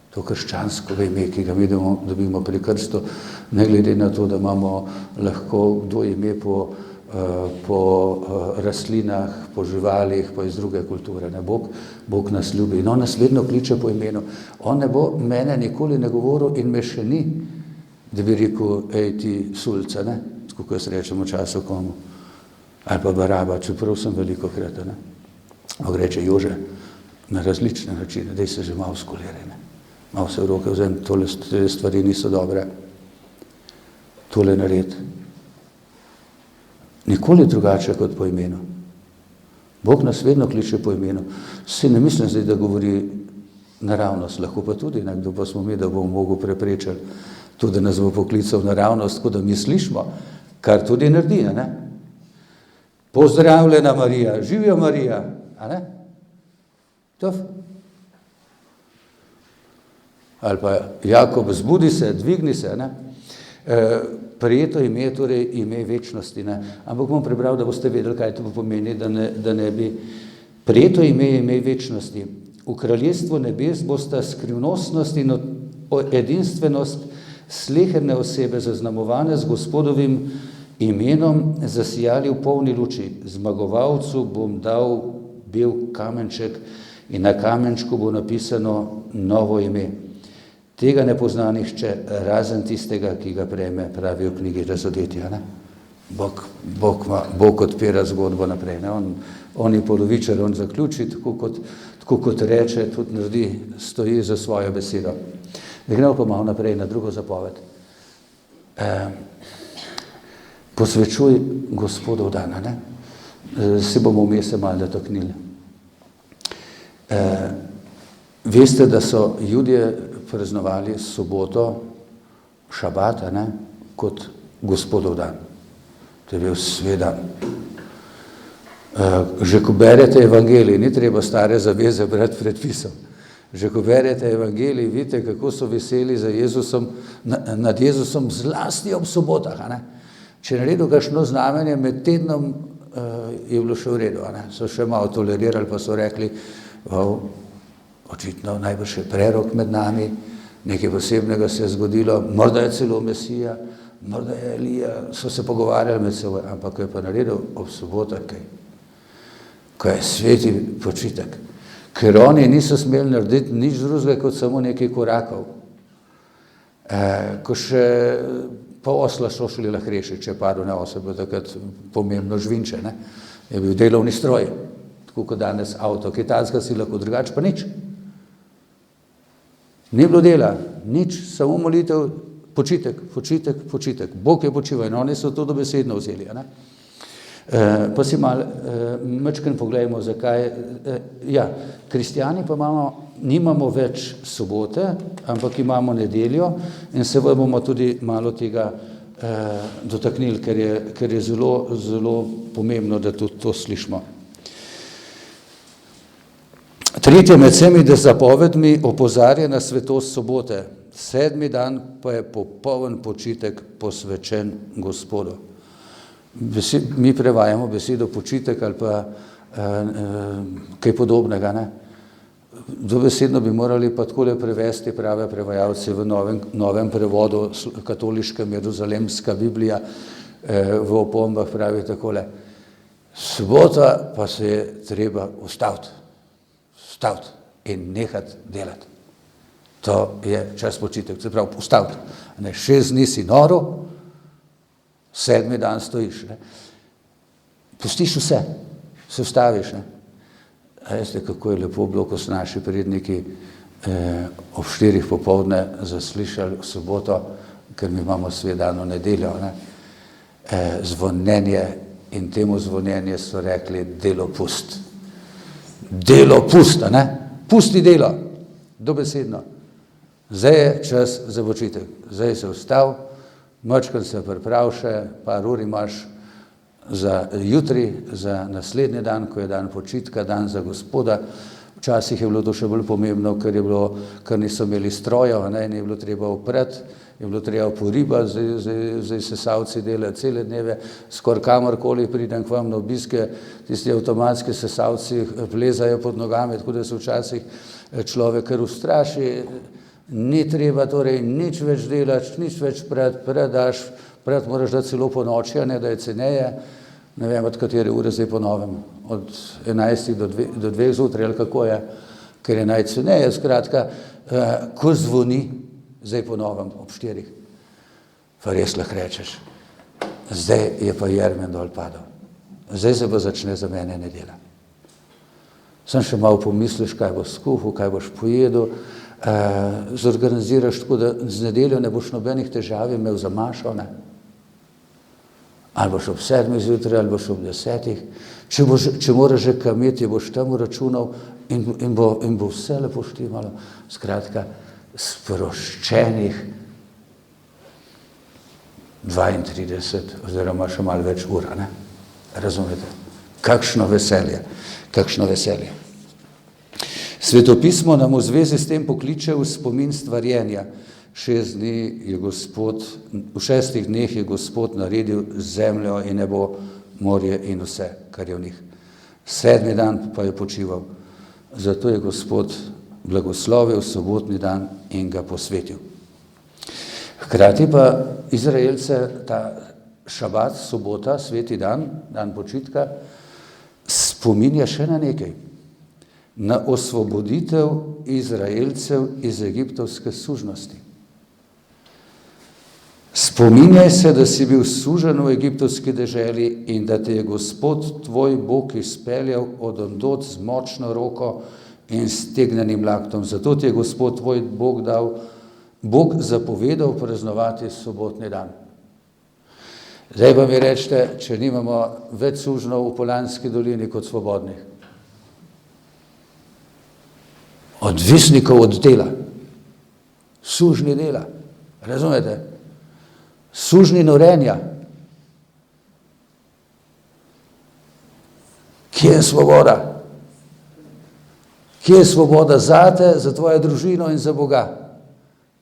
To krščansko ime, ki ga mi dobimo pri krstu, ne glede na to, da imamo lahko kdo ime po rastlinah, po živalih, po iz druge kulture. Ne? Bog nas ljubi in on nas vedno kliče po imenu. On ne bo mene nikoli ne govoril in me še ni, da bi rekel, ej ti sulca, ne? Tako ko jaz rečem v času komu, ali pa Baraba, čeprav sem veliko krat, ne? On reče, Jože, na različne načine, daj se že malo skoliraj, ne? Malo se v roke vzem, tole stvari niso dobre, tole naredi. Nikoli drugače kot po imenu. Bog nas vedno kliče po imenu. Se ne mislim zdaj, da govori naravnost, lahko pa tudi, kdo pa smo mi, da bomo Bogu preprečili to, da nas bo poklical naravnost, tako da mi slišimo, kar tudi naredi, ne? Pozdravljena Marija, živijo Marija, a ne? Tof. Ali pa Jakob, zbudi se, dvigni se, ne? Prijeto ime je torej ime večnosti, ne? Ampak bom prebral, da boste vedeli, kaj to pomeni, da ne bi. Prijeto ime je ime večnosti. V kraljestvu nebes bosta skrivnostnost in edinstvenost sleherne osebe zaznamovane z Gospodovim imenom zasijali v polni luči. Zmagovalcu bom dal bel kamenček in na kamenčku bo napisano novo ime. Tega ne pozna nihče, razen tistega, ki ga prejme, pravi v knjigi Razodetja. Ne? Bog odpira zgodbo naprej. Ne? On je polovičar, on zaključi, tako kot reče, tudi naredi, stoji za svojo besedo. Gremo pa malo naprej na drugo zapoved. Posvečuj Gospodov dana. Ne? Se bomo vmes malo dotaknili. Veste, da so Judje praznovali soboto, šabata, ne, kot Gospodov dan. To je bil svet dan. Že ko berete evangelij, ni treba stare zaveze brati predpisov. Že ko berete evangelij, vidite, kako so veseli za Jezusom, nad Jezusom, zlasti ob sobotah. Ne. Če je naredil kakšno znamenje med tednom, je bilo še v redu, so še malo tolerirali, pa so rekli, očitno najbrž je prerok med nami, nekaj posebnega se je zgodilo, morda je celo Mesija, morda je Elija, so se pogovarjali med seboj, ampak ko je pa naredil ob sobotah kaj, ko je sveti počitek, ker oni niso smeli narediti nič drugega kot samo nekaj korakov. Ko še pa osla so šli lahko rešiti, če je padel na osel, bo takrat pomembno žvinče, je bil delovni stroj, tako kot danes avto, kitajska si lahko drugače, pa nič. Ni bilo dela, nič, samo molitev, počitek, počitek, počitek. Bog je počival in oni so to dobesedno vzeli. Pa si malo pogledajmo, zakaj. Kristjani pa nimamo več sobote, ampak imamo nedeljo in se bomo tudi malo tega dotaknili, ker je zelo, zelo pomembno, da tudi to slišimo. Tretje med vsemi zapovedmi opozarja na svetost sobote. 7. dan pa je popoln počitek posvečen Gospodu. Mi prevajamo besedo počitek ali pa kaj podobnega. Dobesedno bi morali pa takole prevesti prave prevajalci v novem prevodu, katoliškem Jeruzalemska Biblija v opombah pravi takole. Sobota pa se je treba ustaviti in nehati delati. To je čas počitek, se pravi ustaviti. 6 dni si noro, 7. dan stojiš. Pustiš vse, se ustaviš. Veste, kako je lepo bilo, ko so naši predniki ob 4 popoldne zaslišali v soboto, ker mi imamo svedano nedeljo, zvonjenje in temu zvonjenje so rekli delopust. Delopust, pusti delo, dobesedno. Zdaj je čas za počitek, zdaj se vstav, mačkrat se priprav še, par ur imaš za jutri, za naslednji dan, ko je dan počitka, dan za Gospoda. Včasih je bilo to še bolj pomembno, ker niso imeli strojev, ni bilo treba oprati, je bilo treba poribati, zdaj sesalci delajo cele dneve, skoraj kamorkoli pridem k vam na obiske, tisti avtomatski sesalci plezajo pod nogami, tako da se včasih človek kar ustraši, ni treba torej nič več delati, nič več pred moraš dati celo po noči, da je ceneje, ne vem, od katere ure zdaj po novem, od 11 do 2 zjutraj, ali kako je, ker je najceneje, skratka, ko zvoni, zdaj po novem, ob 4, pa res lahko rečeš, zdaj je pa jermen dol padel, zdaj se pa začne za mene nedelja. Sem še malo pomisliš, kaj boš skuhal, kaj boš pojedel, zorganiziraš tako, da z nedeljo ne boš nobenih težav imel za mašo, ali boš ob 7 zjutraj, ali boš ob 10, če moraš že kam iti, boš tam računal in bo vse lepo štimalo, skratka, sproščenih 32 oziroma še malo več ur, razumete? Kakšno veselje. Svetopismo nam v zvezi s tem pokliče v spomin stvarjenja. V 6 dneh je Gospod naredil zemljo in nebo, morje in vse, kar je v njih. 7. dan pa je počival. Zato je Gospod blagoslovil sobotni dan in ga posvetil. Hkrati pa Izraelce ta šabat, sobota, sveti dan, dan počitka, spominja še na nekaj. Na osvoboditev Izraelcev iz egiptovske sužnosti. Spominjaj se, da si bil sužen v egiptovski deželi in da te je Gospod tvoj Bog izpeljal od ondod z močno roko in stegnenim laktom. Zato ti je Gospod tvoj Bog zapovedal praznovati sobotni dan. Zdaj pa mi rečete, če nimamo več sužnov v Poljanski dolini kot svobodnih. Odvisnikov od dela, sužni dela, razumete? Sužni norenja. Kje je svoboda? Kje je svoboda zate, za tvojo družino in za Boga?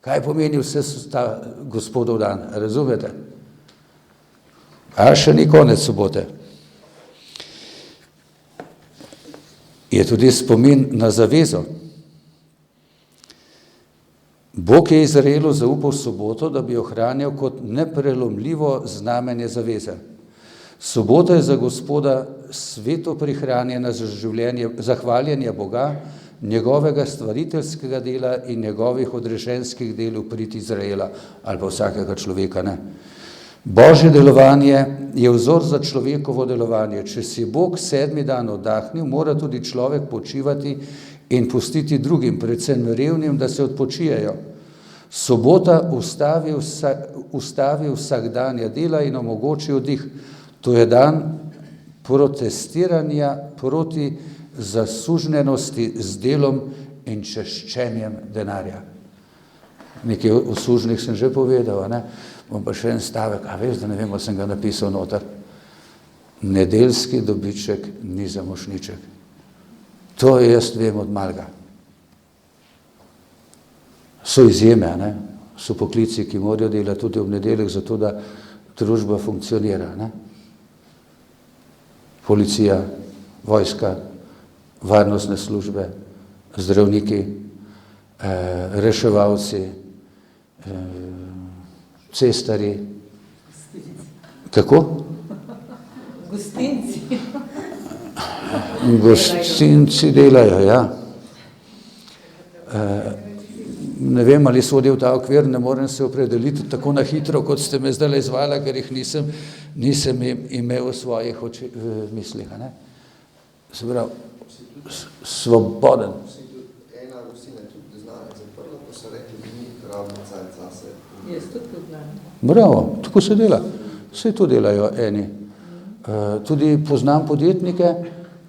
Kaj pomeni vse ta Gospodov dan, razumete? A še ni konec sobote. je tudi spomin na zavezo. Bog je Izraelu zaupal soboto, da bi jo ohranjal kot neprelomljivo znamenje zaveze. Sobota je za Gospoda sveto prihranjena za življenje, zahvaljenje Boga, njegovega stvariteljskega dela in njegovih odrešenskih del v prid Izraela ali pa vsakega človeka, ne. Božje delovanje je vzor za človekovo delovanje. Če si Bog 7. dan oddahnil, mora tudi človek počivati in pustiti drugim, predvsem revnim, da se odpočijejo. Sobota ustavi vsakdanja dela in omogoči oddih. To je dan protestiranja proti zasužnjenosti z delom in češčenjem denarja. Nekaj o sužnjih sem že povedal, ne? Bom pa še en stavek, a veš, da ne vem, sem ga napisal noter. Nedeljski dobiček ni za mošnjiček. To jaz vem od malega. So izjeme, ne? So poklici, ki morajo delati tudi ob nedeljah, zato da družba funkcionira, ne? Policija, vojska, varnostne službe, zdravniki, reševalci, cestarji. Kako? Gostinci. Gostinci delajo, ja. Ne vem, ali sodijo v ta okvir, ne morem se opredeliti tako na hitro, kot ste me zdaj izvajali, ker jih nisem imel v svojih mislih. Ne? Se pravi, svoboden. Ena gostina je tudi znala zaprla, pa so rekli, da ni ravno cajt zase. Jaz tudi poznam. Bravo, tako se dela. Vse to delajo eni. Tudi poznam podjetnike,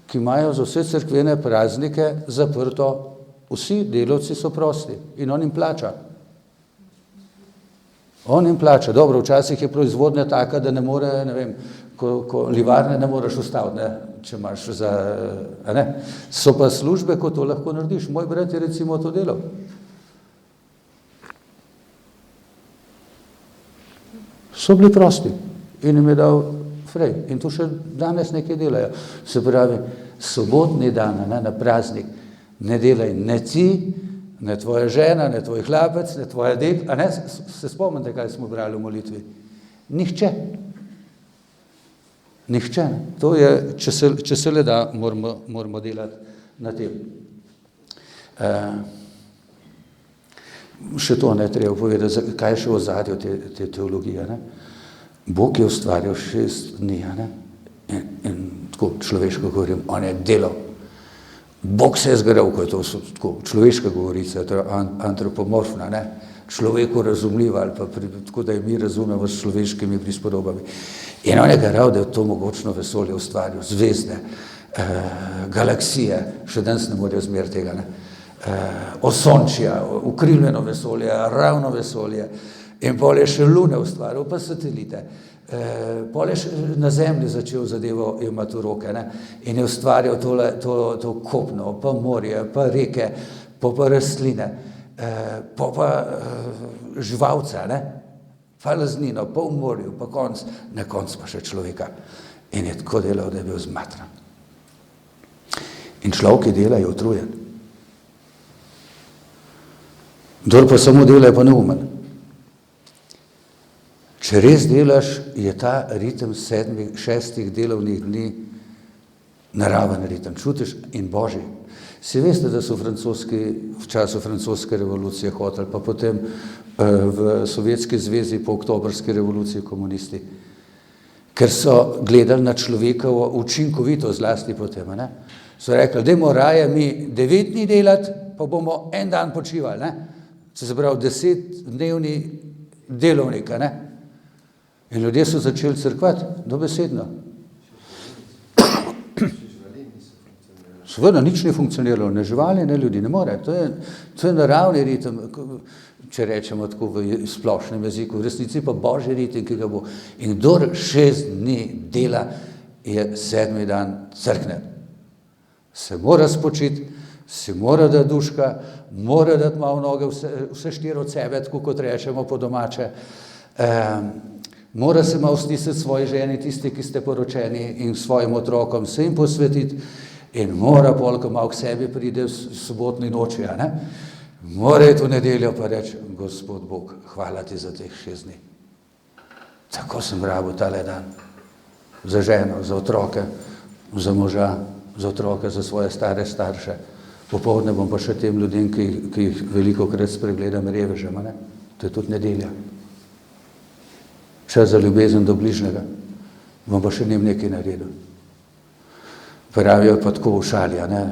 ki imajo za vse cerkvene praznike zaprto. Vsi delavci so prosti in on jim plača. On jim plača. Dobro, včasih je proizvodnja taka, da ne more, ne vem, ko livarne ne moreš ustaviti, ne, če imaš za, ne. So pa službe, ko to lahko narediš. Moj brat je recimo to delal. So bili prosti in jim je dal frej. In to še danes nekaj delajo. Se pravi, sobotni dan, ne, na praznik, ne delaj ne ti, ne tvoja žena, ne tvoj hlapec, ne tvoja dek, a ne, se spomnite, kaj smo brali v molitvi? Nihče. Nihče. To je, če se le da, moramo delati na tem. Še to ne treba povedati, kaj je še v ozadju te teologije, ne? Bog je ustvarjal 6 dni, ne? In tako človeško govorim, on je delal. Bog se je zgradil, ko je to tako človeška govorica, to je antropomorfna, ne? Človeku razumljiva ali pa tako, da je mi razumemo s človeškimi prispodobami. In on je garal, da je to mogočno vesolje ustvaril, zvezde, galaksije, še danes ne morajo zmer tega, ne? Osončja, ukrivljeno vesolje, ravno vesolje in pol je še lune ustvaril, pa satelite. Pol je še na zemlji začel zadevo imati v roke, ne? In je ustvarjal to kopno, pa morje, pa reke, pa rastline, pa živalca, ne? Pa laznino, pa v morju, pa na konc pa še človeka. In je tako delal, da je bil zmatran. In človek, ki dela, je utrujen. Kdor pa samo dela, je pa neumen. Če res delaš, je ta ritem 6 delovnih dni naraven ritem, čutiš in božji. Si veste, da so v času francoske revolucije hoteli, pa potem v Sovjetski zvezi po oktobrski revoluciji komunisti, ker so gledali na človekovo učinkovito zlasti potem, ne? So rekli, dajmo raje mi 9 dni delati, pa bomo en dan počivali, ne? Se pravi 10-dnevni delovnika, ne? In ljudje so začeli crkvati, dobesedno. Seveda, nič ni funkcioniralo, ne živali, ne ljudi, ne more. To je naravni ritem, če rečemo tako v splošnem jeziku, v resnici pa božji ritem, ki ga bo. In kdor 6 dni dela, je 7. dan crkne. Se mora spočiti, si mora dati duška, mora dati malo noge, vse 4 od sebe, tako kot rečemo po domače. Mora se malo stisniti svoji ženi, tisti, ki ste poročeni, in svojim otrokom se jim posvetiti. In mora pol, ko malo k sebi pride v sobotni noči, a ne? Mora iti v nedeljo pa reči, Gospod Bog, hvala ti za teh 6 dni. Tako sem rabil tale dan. Za ženo, za otroke, za moža, za otroke, za svoje stare starše. Popoldne bom pa še tem ljudem, ki jih veliko krat spregledam, revežem, ne? To je tudi nedelja. Čas za ljubezen do bližnjega. Bom pa še njim nekaj naredil. Pravijo pa tako v šali, ne?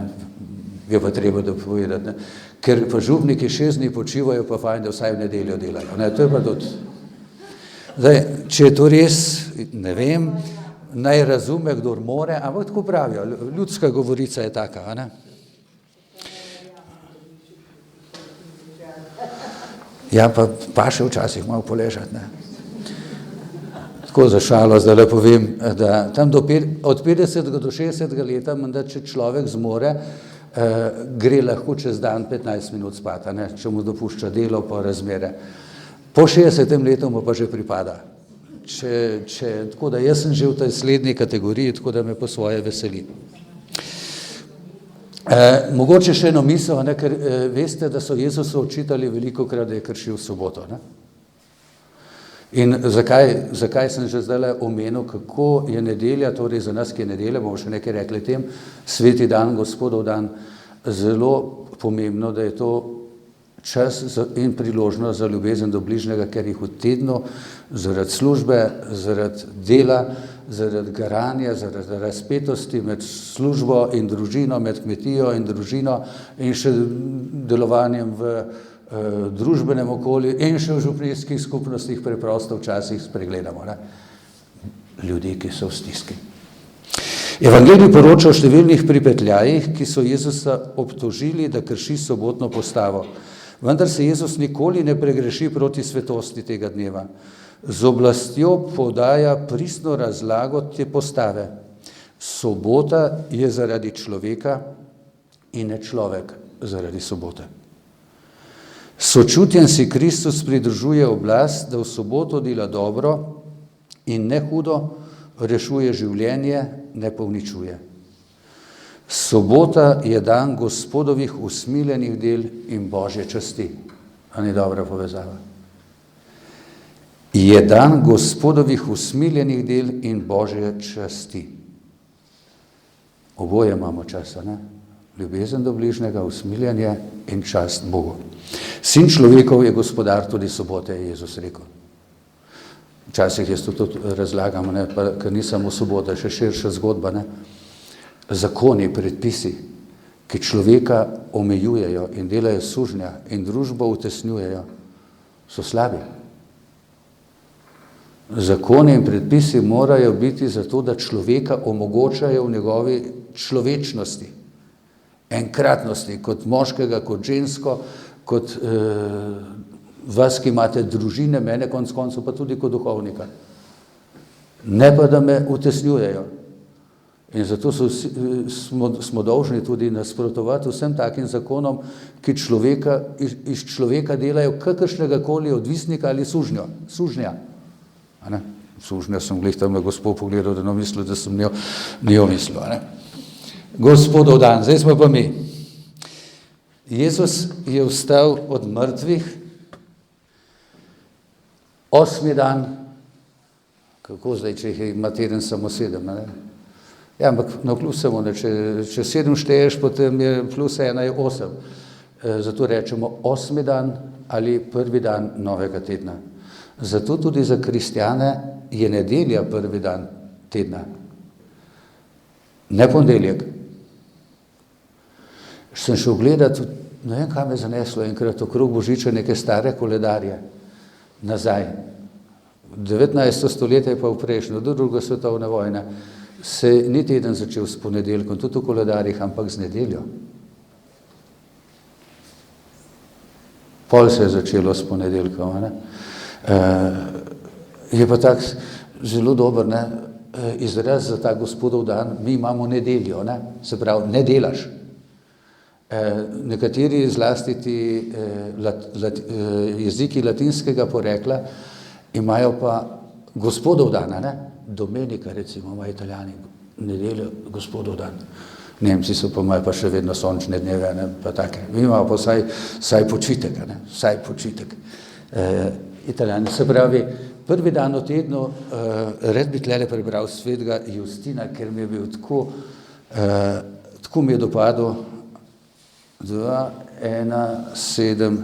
Je pa treba dopovedati, ne? Ker pa župniki 6 dni počivajo, pa fajn, da vsaj v nedeljo delajo, ne? To je pa tudi. Zdaj, če je to res, ne vem, naj razume, kdor more, ampak tako pravijo, ljudska govorica je taka, a ne? Ja, pa še včasih malo poležati, ne? Tako za šalo zdaj le povem, da tam od 50 do 60 leta, da če človek zmore, gre lahko čez dan 15 minut spati, ne? Če mu dopušča delo pa razmere. Po 60 letu mu pa že pripada. Tako da jaz sem že v tej slednji kategoriji, tako da me po svoje veseli. Mogoče še eno misel, ne, ker veste, da so Jezusu očitali velikokrat, da je kršil soboto. Ne? In zakaj sem že zdaj omenil, kako je nedelja, torej za nas, ki je nedelja, bomo še nekaj rekli tem, sveti dan, Gospodov dan, zelo pomembno, da je to čas in priložnost za ljubezen do bližnjega, ker jih v tednu zaradi službe, zaradi dela, zaradi garanja, zaradi razpetosti med službo in družino, med kmetijo in družino in še delovanjem v družbenem okolju in še v župnijskih skupnostih preprosto včasih spregledamo, ne? Ljudi, ki so v stiski. Evangelij poroča o številnih pripetljajih, ki so Jezusa obtožili, da krši sobotno postavo. Vendar se Jezus nikoli ne pregreši proti svetosti tega dneva. Z oblastjo podaja pristno razlago te postave. Sobota je zaradi človeka in ne človek zaradi sobote. Sočutjem si Kristus pridružuje oblast, da v soboto dela dobro in ne hudo, rešuje življenje, ne povničuje. Sobota je dan Gospodovih usmiljenih del in Božje časti. A ni dobra povezava? Je dan Gospodovih usmiljenih del in Božje časti. Oboje imamo časa, ne? Ljubezen do bližnjega, usmiljenje in čast Bogu. Sin človekov je gospodar tudi sobote, je Jezus rekel. Včasih jaz to tudi razlagam, ne? Pa, ker ni samo sobota, še širša zgodba, ne? Zakoni, predpisi, ki človeka omejujejo in delajo sužnja in družbo utesnjujejo, so slabi. Zakoni in predpisi morajo biti zato, da človeka omogočajo v njegovi človečnosti, enkratnosti, kot moškega, kot žensko, kot vas, ki imate družine, mene konec koncev pa tudi kot duhovnika. Ne pa, da me utesnjujejo. In zato smo dolžni tudi nasprotovati vsem takim zakonom, ki iz človeka delajo kakršnega koli odvisnika ali sužnja. Sužnja sem glih tam na Gospod pogledal, da ne mislil, da sem njo mislil. Gospodov dan, zdaj smo pa mi. Jezus je vstal od mrtvih 8. dan, kako zdaj, če jih ima teden samo 7, ne? Ja, ampak na plus samo, ne? Če 7 šteješ, potem je plus 1 je 8. Zato rečemo 8. dan ali 1. dan novega tedna. Zato tudi za kristjane je nedelja 1. dan tedna. Ne ponedeljek. Sem šel gledati, ne vem, kaj me zaneslo, enkrat okrog Božiča neke stare koledarje nazaj. 19. stoletje pa v prejšnjo, do druge svetovne vojne, se ni teden začel s ponedeljkom, tudi v koledarjih, ampak z nedeljo. Pol se je začelo s ponedeljkom, ne? Je pa tak zelo dober, ne, izraz za ta Gospodov dan, mi imamo nedeljo, ne? Se pravi, ne delaš. Nekateri zlasti ti jeziki latinskega porekla imajo pa Gospodov dan, ne? Domenica, recimo, ima Italijani, nedeljo, Gospodov dan. Nemci so pa imajo pa še vedno sončne dneve, ne, pa take. Mi imamo pa vsaj počitek, ne, vsaj počitek. Italijani, se pravi, prvi dan v tednu, rad bi tlele prebral svetega Justina, ker mi je bil tako mi je dopadel 2, 1, 7,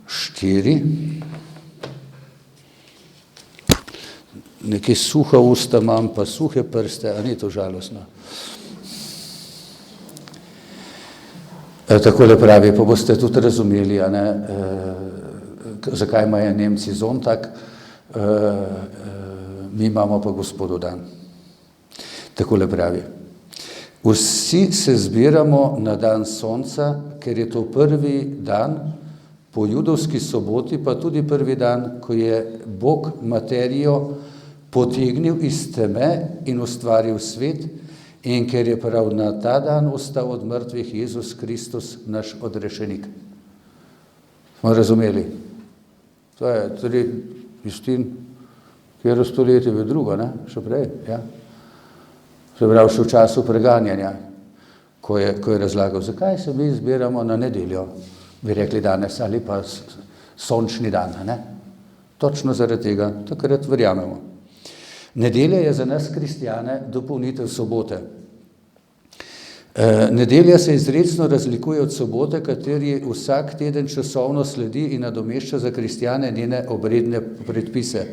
4. Nekaj suha usta imam, pa suhe prste, a ni to žalostno. Takole pravi, pa boste tudi razumeli, a ne, zakaj imajo Nemci Sonntag, mi imamo pa Gospodov dan. Takole pravi, vsi se zbiramo na dan sonca, ker je to prvi dan po judovski soboti, pa tudi prvi dan, ko je Bog materijo potegnil iz teme in ustvaril svet, in ker je prav na ta dan vstal od mrtvih Jezus Kristus, naš odrešenik. Smo razumeli? To je tudi Justin, kjer stoletje je drugo, ne? Še prej, ja. Se pravi, še v času preganjanja, ko je razlagal, zakaj se mi zbiramo na nedeljo, bi rekli danes, ali pa sončni dan, ne? Točno zaradi tega, takrat verjamemo. Nedelja je za nas kristjane dopolnitev sobote. Nedelja se izrecno razlikuje od sobote, kateri vsak teden časovno sledi in nadomešča za kristjane njene obredne predpise.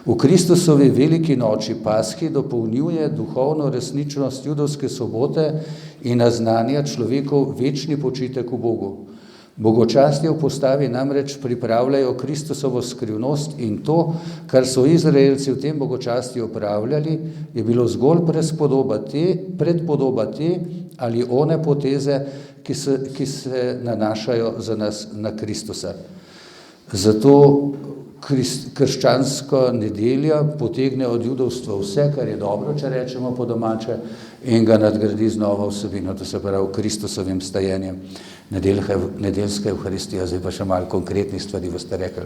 V Kristusovi veliki noči Paski dopolnjuje duhovno resničnost judovske sobote in naznanja človekov večni počitek v Bogu. Bogočastje v postavi namreč pripravljajo Kristusovo skrivnost in to, kar so Izraelci v tem bogočastju opravljali, je bilo zgolj predpodoba te ali one poteze, ki se nanašajo za nas na Kristusa. Zato krščanska nedelja potegne od judovstva vse, kar je dobro, če rečemo po domače, in ga nadgradi z novo vsebino, to se pravi Kristusovim stajenjem. Nedeljska Evharistija, zdaj pa še malo konkretnih stvari boste rekli.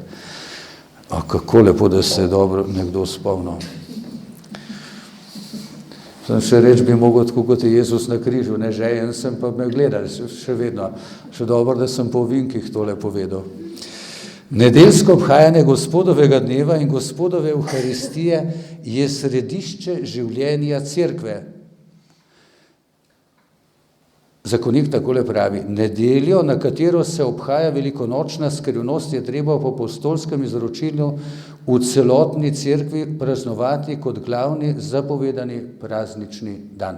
Kako lepo, da se dobro nekdo spomnil. Še reči bi mogel, tako kot je Jezus na križu, ne žejen sem, pa me gledali še vedno. Še dobro, da sem po vinkih tole povedal. Nedeljsko obhajanje Gospodovega dneva in Gospodove Evharistije je središče življenja cerkve. Zakonik takole pravi, nedeljo, na katero se obhaja velikonočna skrivnost, je treba po apostolskem izročilu v celotni cerkvi praznovati kot glavni zapovedani praznični dan.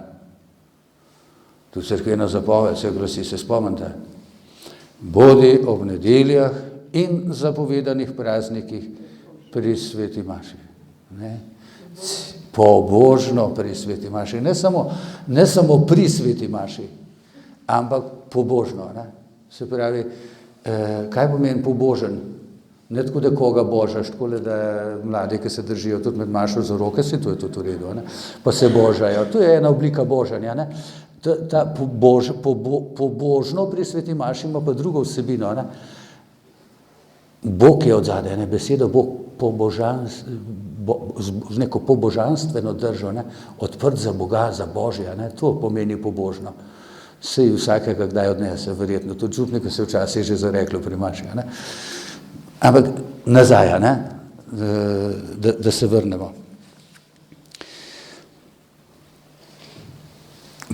Tu cerkvena zapoved se glasi, se spomnite, bodi ob nedeljah in zapovedanih praznikih pri sveti maši. Ne? Pobožno pri sveti maši, ne samo pri sveti maši, ampak pobožno. Ne? Se pravi, kaj pomeni pobožen? Ne tako, da koga božaš, tako da mladi, ki se držijo tudi med mašo za roke, si to je tudi v redu, ne? Pa se božajo. To je ena oblika božanja. Ne? Ta pobožno pri sveti maši ima pa drugo vsebino. Ne? Bog je odzadaj, ne? Besedo Bog z neko pobožanstveno držo, ne? Odprt za Boga, za Božja, ne? To pomeni pobožno. Sej vsakega kdaj odnese, verjetno, tudi župnika se včasih že zareklo pri maši, ne? Ampak nazaj, ne? Da se vrnemo.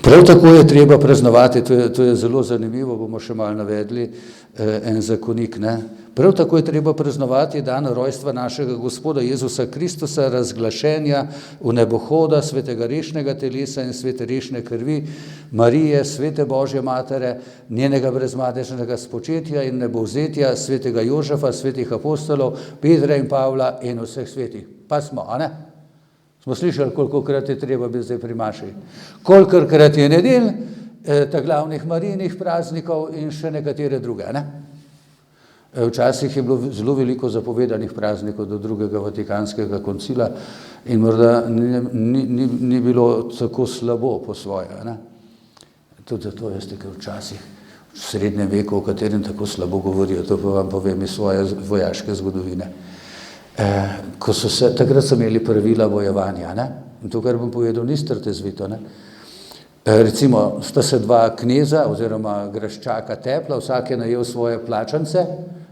Prav tako je treba praznovati, to je zelo zanimivo, bomo še malo navedli, en zakonik, ne? Prav tako je treba praznovati dan rojstva našega Gospoda Jezusa Kristusa, razglašenja v nebohoda svetega rešnega telesa in svete rešne krvi, Marije, svete Božje matere, njenega brezmadežnega spočetja in nebovzetja, svetega Jožefa, svetih apostolov, Petra in Pavla in vseh svetih. Pa smo, a ne? Smo slišali, kolikokrat je treba biti zdaj pri maši. Kolikokrat je nedelj, ta glavnih Marijinih praznikov in še nekatere druge, ne? Včasih je bilo zelo veliko zapovedanih praznikov do drugega Vatikanskega koncila in morda ni bilo tako slabo po svoje, ne? Tudi zato, veste, ker včasih v srednjem veku, o katerem tako slabo govorijo, to pa vam povem iz svoje vojaške zgodovine. Takrat so imeli pravila bojevanja, ne? In to, kar bom povedal, ni strte zvito, ne? Recimo, sta se dva kneza oziroma graščaka tepla, vsak je najel svoje plačance,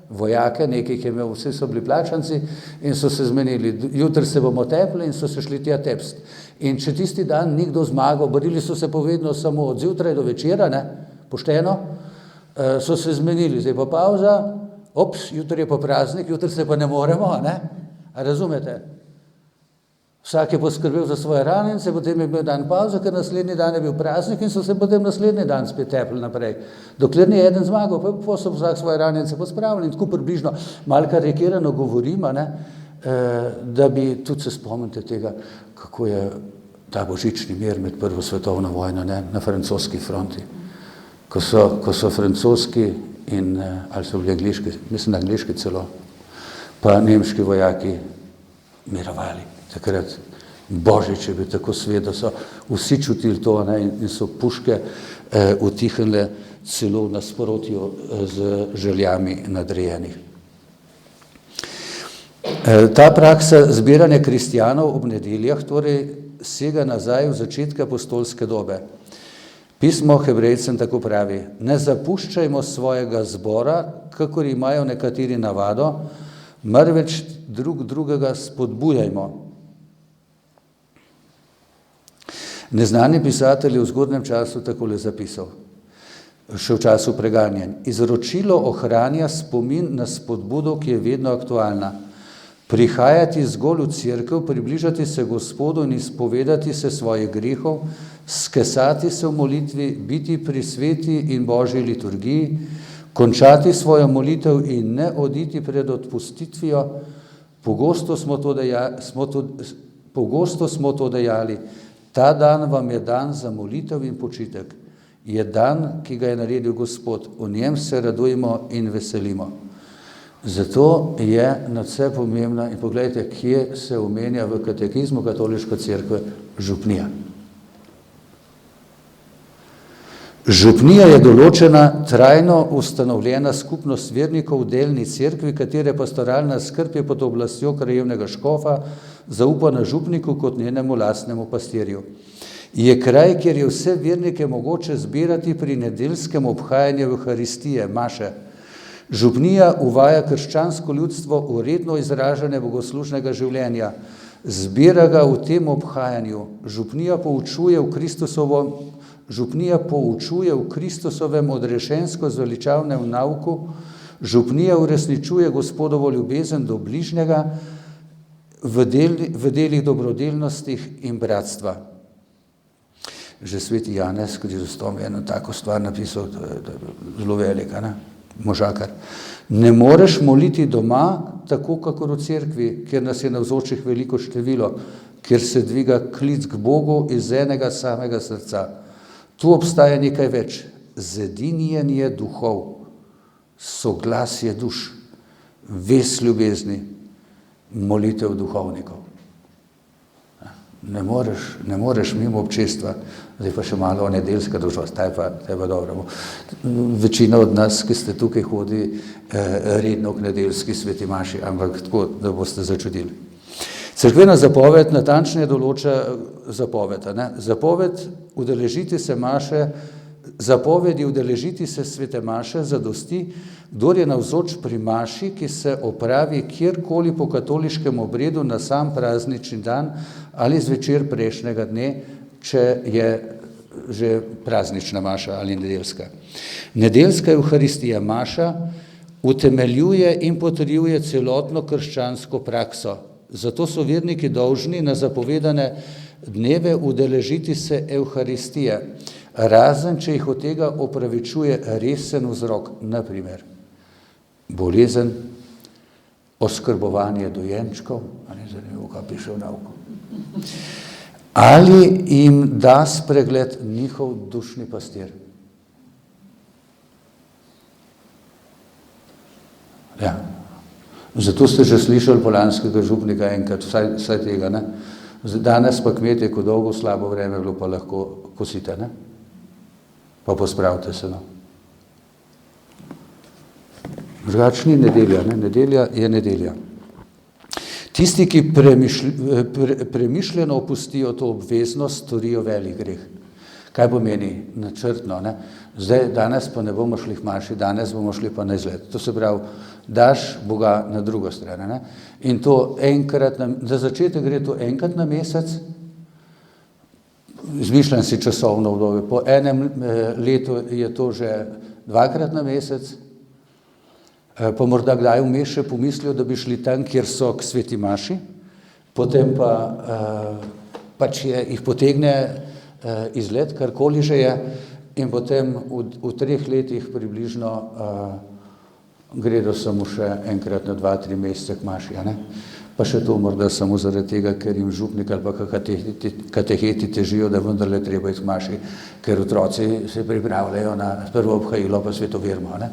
vojake, nekaj je imel, vsi so bili plačanci in so se zmenili, jutri se bomo tepli in so se šli tja tepst. In če tisti dan ni kdo zmagal, borili so se povedno samo od zjutraj do večera, ne, pošteno, so se zmenili, zdaj pa pauza, jutri je pa praznik, jutri se pa ne moremo, ne, a razumete? Vsak je poskrbel za svoje ranjence, potem je bil dan pauza, ker naslednji dan je bil praznik in so se potem naslednji dan spet tepli naprej. Dokler ni eden zmagal, pa so vsak svoje ranjence pospravili in tako približno, malo karikirano govorim, ne, da bi tudi se spomnite tega, kako je ta božični mir med prvo svetovno vojno, ne, na francoski fronti. Ko so francoski in, ali so bili angliški, mislim angliški celo, pa nemški vojaki mirovali. Takrat Božič je bil tako svet, da so vsi čutili to, ne, in so puške utihnile celo v nasprotju z željami nadrejenih. Ta praksa zbiranja kristjanov ob nedeljah torej sega nazaj v začetek apostolske dobe. Pismo Hebrejcem tako pravi: ne zapuščajmo svojega zbora, kakor imajo nekateri navado, marveč drug drugega spodbujajmo. Neznani pisatelj je v zgodnjem času takole zapisal, še v času preganjanj: izročilo ohranja spomin na spodbudo, ki je vedno aktualna. Prihajati zgolj v cerkev, približati se Gospodu in izpovedati se svojih grehov, skesati se v molitvi, biti pri sveti in božji liturgiji, končati svojo molitev in ne oditi pred odpustitvijo. Pogosto smo to dejali. Ta dan vam je dan za molitev in počitek. Je dan, ki ga je naredil Gospod. V njem se radujemo in veselimo. Zato je nadvse pomembna, in pogledajte, kje se omenja v katekizmu katoliške cerkve, župnija. Župnija je določena, trajno ustanovljena skupnost vernikov v delni cerkvi, katere pastoralna skrb je pod oblastjo krajevnega škofa, zaupana župniku kot njenemu lastnemu pastirju. Je kraj, kjer je vse vernike mogoče zbirati pri nedeljskem obhajanju Evharistije, maše. Župnija uvaja krščansko ljudstvo v redno izražanje bogoslužnega življenja. Zbira ga v tem obhajanju. Župnija poučuje v Kristusovem odrešensko zveličavnem nauku. Župnija uresničuje Gospodovo ljubezen do bližnjega v delih dobrodelnostih in bratstva. Že sveti Janez Krizostom je eno tako stvar napisal, da je zelo velika, ne? Možakar. Ne moreš moliti doma, tako kakor v cerkvi, kjer nas je navzočih veliko število, kjer se dviga klic k Bogu iz enega samega srca. Tu obstaja nekaj več: zedinjenje duhov, soglasje duš, vez ljubezni, molitev duhovnikov. Ne moreš mimo občestva. Zdaj pa še malo o nedeljska dolžnost, ta je pa dobro. Večina od nas, ki ste tukaj, hodi redno k nedeljski sveti maši, ampak tako, da boste začudili. Cerkvena zapoved natančneje določa zapoved. Zapovedi udeležiti se svete maše zadosti, kdor je navzoč pri maši, ki se opravi kjerkoli po katoliškem obredu na sam praznični dan ali zvečer prejšnjega dne, če je že praznična maša ali nedeljska. Nedeljska Evharistija maša utemeljuje in potrjuje celotno krščansko prakso. Zato so verniki dolžni na zapovedane dneve udeležiti se Evharistije, razen če jih od tega opravičuje resen vzrok, na primer bolezen, oskrbovanje dojenčkov, zanimivo, kaj piše v nauku, ali jim da spregled njihov dušni pastir. Ja. Zato ste že slišali polanskega župnika enkrat, vsaj tega, ne? Danes pa kmetje, ko dolgo slabo vreme bilo, pa lahko kosite, ne? Pa pospravite se, no. Drugač ni nedelja, ne? Nedelja je nedelja. Tisti, ki premišljeno opustijo to obveznost, storijo velik greh. Kaj pomeni načrtno? Ne? Zdaj, danes pa ne bomo šli k maši, danes bomo šli pa na izlet. To se pravi, daš Boga na drugo stran. Ne? In to enkrat, za začetek gre to enkrat na mesec, izmišljam si časovno obdobje, po enem letu je to že 2-krat na mesec, pa morda kdaj vmes še pomislijo, da bi šli tam, kjer so k sveti maši, potem pa pač jih potegne izlet, karkoli že je, in potem v 3 letih približno gredo samo še enkrat na 2-3 mesece k maši. Ne? Pa še to morda samo zaradi tega, ker jim župnik ali pa kateheti težijo, da vendarle treba iti k maši, ker otroci se pripravljajo na prvo obhajilo pa svetovirmo, ne?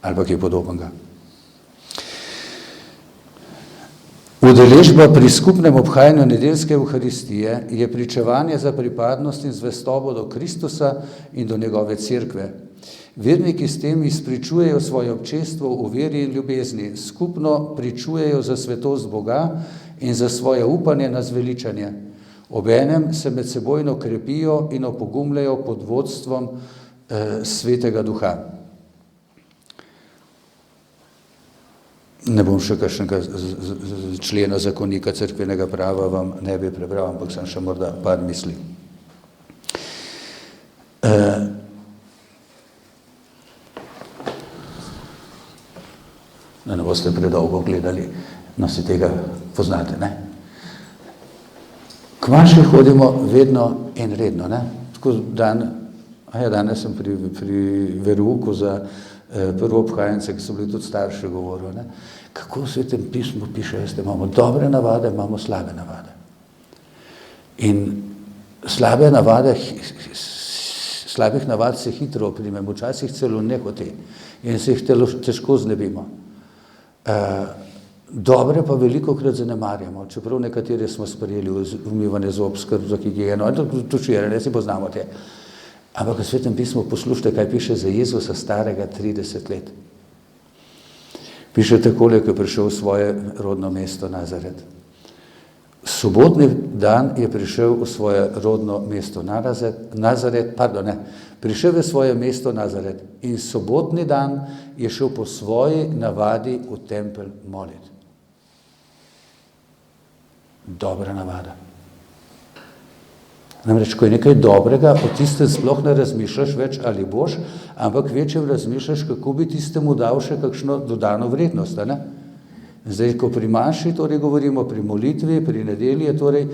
Ali pa kaj podobnega. Udeležba pri skupnem obhajanju nedeljske Evharistije je pričevanje za pripadnost in zvestobo do Kristusa in do njegove cerkve. Verniki s tem izpričujejo svoje občestvo v veri in ljubezni, skupno pričujejo za svetost Boga in za svoje upanje na zveličanje. Obenem se medsebojno krepijo in opogumljajo pod vodstvom Svetega Duha. Ne bom še kakšnega člena zakonika cerkvenega prava vam ne bi prebral, ampak sem še morda par misli. Da ne boste predolgo gledali, no si tega poznate, ne? K maši hodimo vedno in redno, ne? Tako danes sem pri verouku za prvo obhajence, ki so bili tudi starši govorili, ne? Kako v Svetem pismu piše, veste, imamo dobre navade, imamo slabe navade. In slabih navad se hitro oprimemo, včasih celo nehote in se jih težko znebimo. Dobre pa velikokrat zanemarjamo, čeprav nekatere smo sprejeli umivanje zob, skrb za higieno, tuširanje, si poznamo te. Ampak v Svetem pismu poslušajte, kaj piše za Jezusa starega 30 let. Piše takole, ko je prišel v svoje rodno mesto Nazaret. Sobotni dan je prišel v svoje rodno mesto prišel v svoje mesto Nazaret in sobotni dan je šel po svoji navadi v tempelj moliti. Dobra navada. Namreč, ko je nekaj dobrega, o tistem sploh ne razmišljaš več, ali boš, ampak večjem razmišljaš, kako bi tistemu dal še kakšno dodano vrednost. Ne? Zdaj, ko pri maši, torej govorimo pri molitvi, pri nedelji, je torej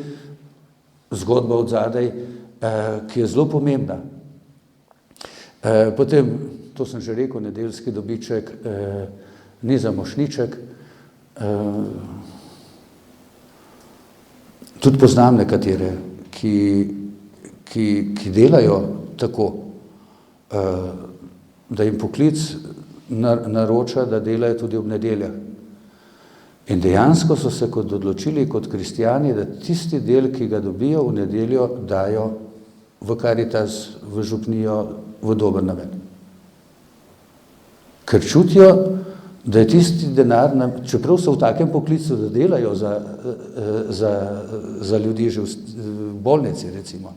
zgodba od zadaj, ki je zelo pomembna. Potem, to sem že rekel, nedeljski dobiček ni za mošniček. Tudi poznam nekatere, ki delajo tako, da jim poklic naroča, da delajo tudi ob nedeljah. In dejansko so se odločili kot kristjani, da tisti del, ki ga dobijo v nedeljo, dajo v Karitas, v župnijo, v dober namen. Ker čutijo, da je tisti denar, čeprav so v takem poklicu, da delajo za ljudi že v bolnici, recimo,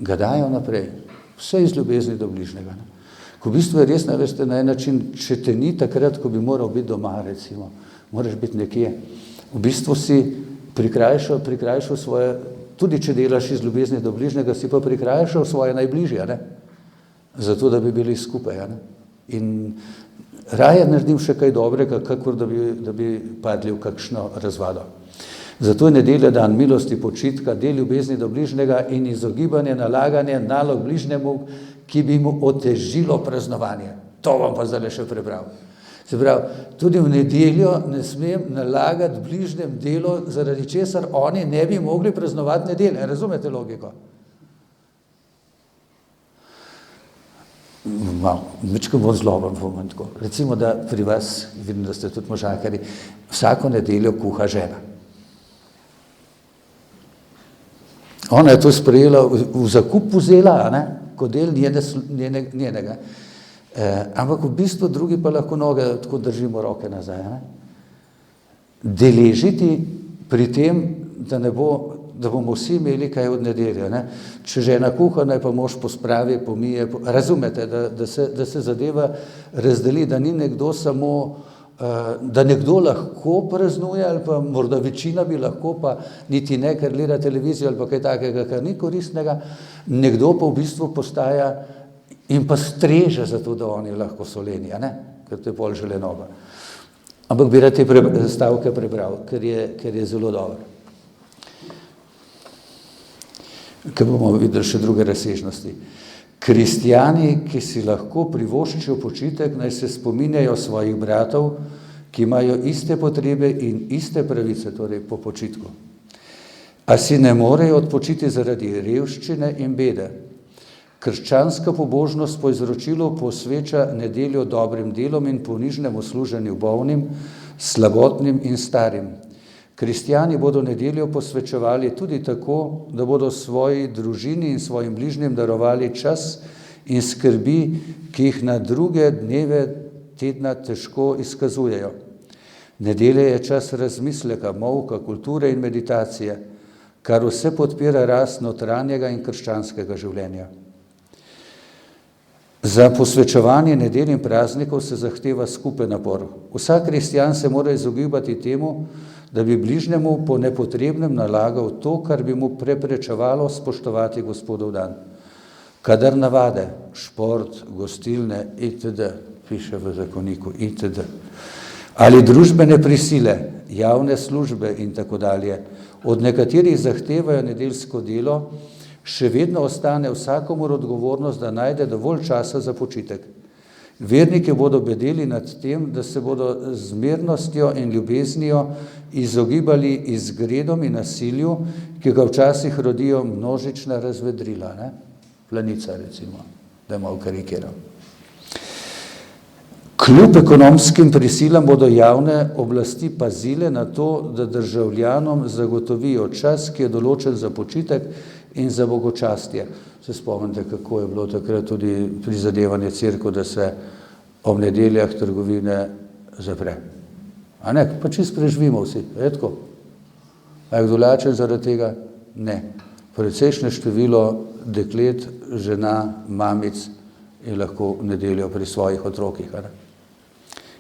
ga dajo naprej. Vse iz ljubezni do bližnjega. Ko v bistvu je res, veste, na en način, če te ni takrat, ko bi moral biti doma, recimo, moraš biti nekje. V bistvu si prikrajšal svoje, tudi če delaš iz ljubezni do bližnjega, si pa prikrajšal svoje najbližje, ne? Zato, da bi bili skupaj. Ne? In raje naredim še kaj dobrega, kakor da bi padli v kakšno razvado. Zato je nedelja dan milosti, počitka, del ljubezni do bližnjega in izogibanje, nalaganje nalog bližnjemu, ki bi mu otežilo praznovanje. To vam pa zdaj še prebral. Se pravi, tudi v nedeljo ne smem nalagati bližnjem delo, zaradi česar oni ne bi mogli praznovati nedelje. Razumete logiko? Večkrat bom zloben, tako. Recimo, da pri vas, vidim, da ste tudi možakari, vsako nedeljo kuha žena. Ona je to sprejela, v zakup vzela, kot del njenega. Ampak v bistvu drugi pa lahko noge, tako držimo roke nazaj. Deležiti pri tem, da ne bo da bomo vsi imeli kaj od nedelje. Ne? Če žena kuha, naj pa mož pospravi, pomije, razumete, da se zadeva razdeli, da ni nekdo samo, da nekdo lahko praznuje, ali pa morda večina bi lahko, pa niti ne, ker gleda televizijo ali pa kaj takega, kar ni koristnega, nekdo pa v bistvu postaja in pa streže za to, da oni lahko soleni, a ne? Ker to je pol želenoba. Ampak bi rad te stavke prebral, ker je zelo dobro. Ker bomo videli še druge razsežnosti. Kristjani, ki si lahko privoščijo počitek, naj se spominjajo svojih bratov, ki imajo iste potrebe in iste pravice, torej po počitku. A si ne morejo odpočiti zaradi revščine in bede. Krščanska pobožnost po izročilu posveča nedeljo dobrim delom in ponižnemu služenju bolnim, slabotnim in starim. Kristjani bodo nedeljo posvečevali tudi tako, da bodo svoji družini in svojim bližnjim darovali čas in skrbi, ki jih na druge dneve tedna težko izkazujejo. Nedelja je čas razmisleka, molka, kulture in meditacije, kar vse podpira rast notranjega in krščanskega življenja. Za posvečevanje nedelj in praznikov se zahteva skupen napor. Vsak kristjan se mora izogibati temu, da bi bližnjemu po nepotrebnem nalagal to, kar bi mu preprečevalo spoštovati Gospodov dan. Kadar navade, šport, gostilne itd., piše v zakoniku itd., ali družbene prisile, javne službe in tako dalje, od nekaterih zahtevajo nedeljsko delo, še vedno ostane vsakomur odgovornost, da najde dovolj časa za počitek. Verniki bodo bedeli nad tem, da se bodo z mirnostjo in ljubeznijo izogibali izgredom in nasilju, ki ga včasih rodijo množična razvedrila, ne? Planica recimo, da malo karikiram. Kljub ekonomskim prisilam bodo javne oblasti pazile na to, da državljanom zagotovijo čas, ki je določen za počitek in za bogočastje. Se spomnite, kako je bilo takrat tudi prizadevanje cerkev, da se ob nedeljah trgovine zapre. A ne, pa čisto preživimo vsi, je tako? A je kdo lačen zaradi tega? Ne. Precejšnje število deklet, žena, mamic je lahko v nedeljo pri svojih otrokih, a ne?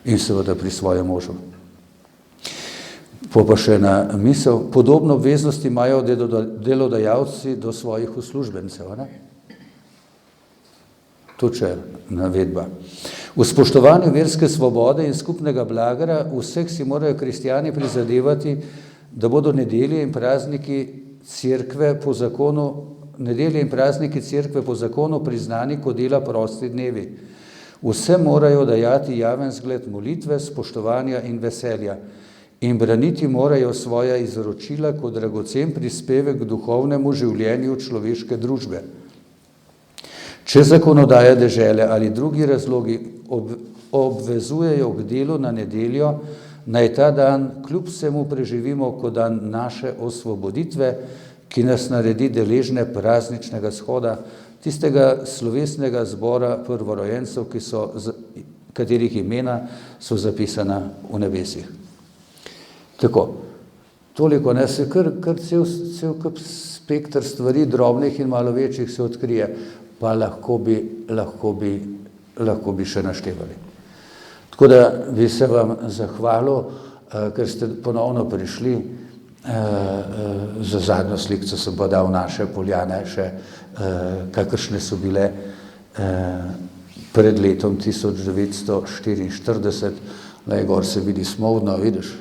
In seveda pri svojem možu. Pa še ena misel, podobno obveznosti imajo delodajalci do svojih uslužbencev, a ne? To če navedba. V spoštovanju verske svobode in skupnega blagara vseh si morajo kristjani prizadevati, da bodo nedelje in prazniki cerkve po zakonu priznani kot dela prosti dnevi. Vse morajo dajati javen zgled molitve, spoštovanja in veselja in braniti morajo svoja izročila kot dragocen prispevek k duhovnemu življenju človeške družbe. Če zakonodaja dežele ali drugi razlogi obvezujejo k delu na nedeljo, naj ta dan kljub vsemu preživimo kot dan naše osvoboditve, ki nas naredi deležne prazničnega shoda, tistega slovesnega zbora prvorojencev, katerih imena so zapisana v nebesih. Tako, toliko, ne, se kar cel spektr stvari, drobnih in malo večjih, se odkrije, pa lahko bi še naštevali. Tako da bi se vam zahvalil, ker ste ponovno prišli. Za zadnjo slikco sem pa dal naše Poljane še, kakršne so bile pred letom 1944. Tle gor se vidi Smovdno, vidiš?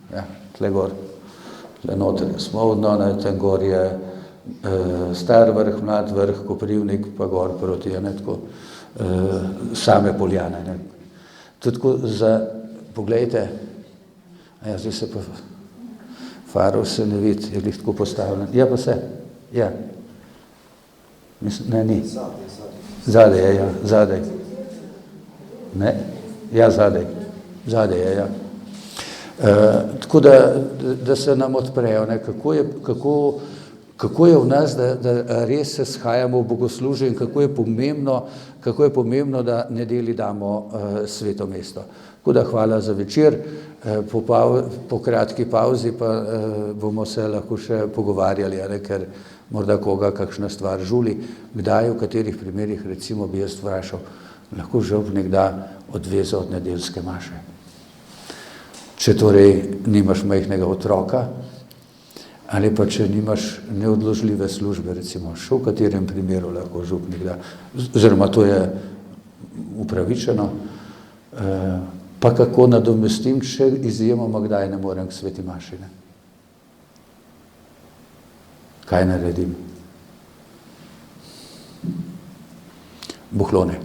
Ja, tle gor, tle noter je Smovdno, tam gor je Star vrh, Mlad vrh, Koprivnik, pa gor proti, ne, tako, same Poljane. Ne. Tako poglejte, ja, zdaj se pa farov se ne vidi, je tako postavljen. Ja, pa se, ja. Mislim, ne, ni. Zadaj je, ja, zadaj. Ne, ja, zadaj je, ja. Tako da se nam odprejo, ne, kako je v nas, da res se shajamo v bogoslužje in kako je pomembno, da nedelji damo sveto mesto. Tako da hvala za večer, po kratki pauzi pa bomo se lahko še pogovarjali, ker morda koga kakšna stvar žuli, kdaj, v katerih primerih, recimo bi jaz vprašal, lahko župnik da odvezo od nedeljske maše. Če torej nimaš majhnega otroka, ali pa če nimaš neodložljive službe, recimo, še v katerem primeru lahko župnik da, oziroma to je upravičeno, pa kako nadomestim, če izjemoma kdaj ne morem k sveti maši, ne? Kaj naredim? Buhlone.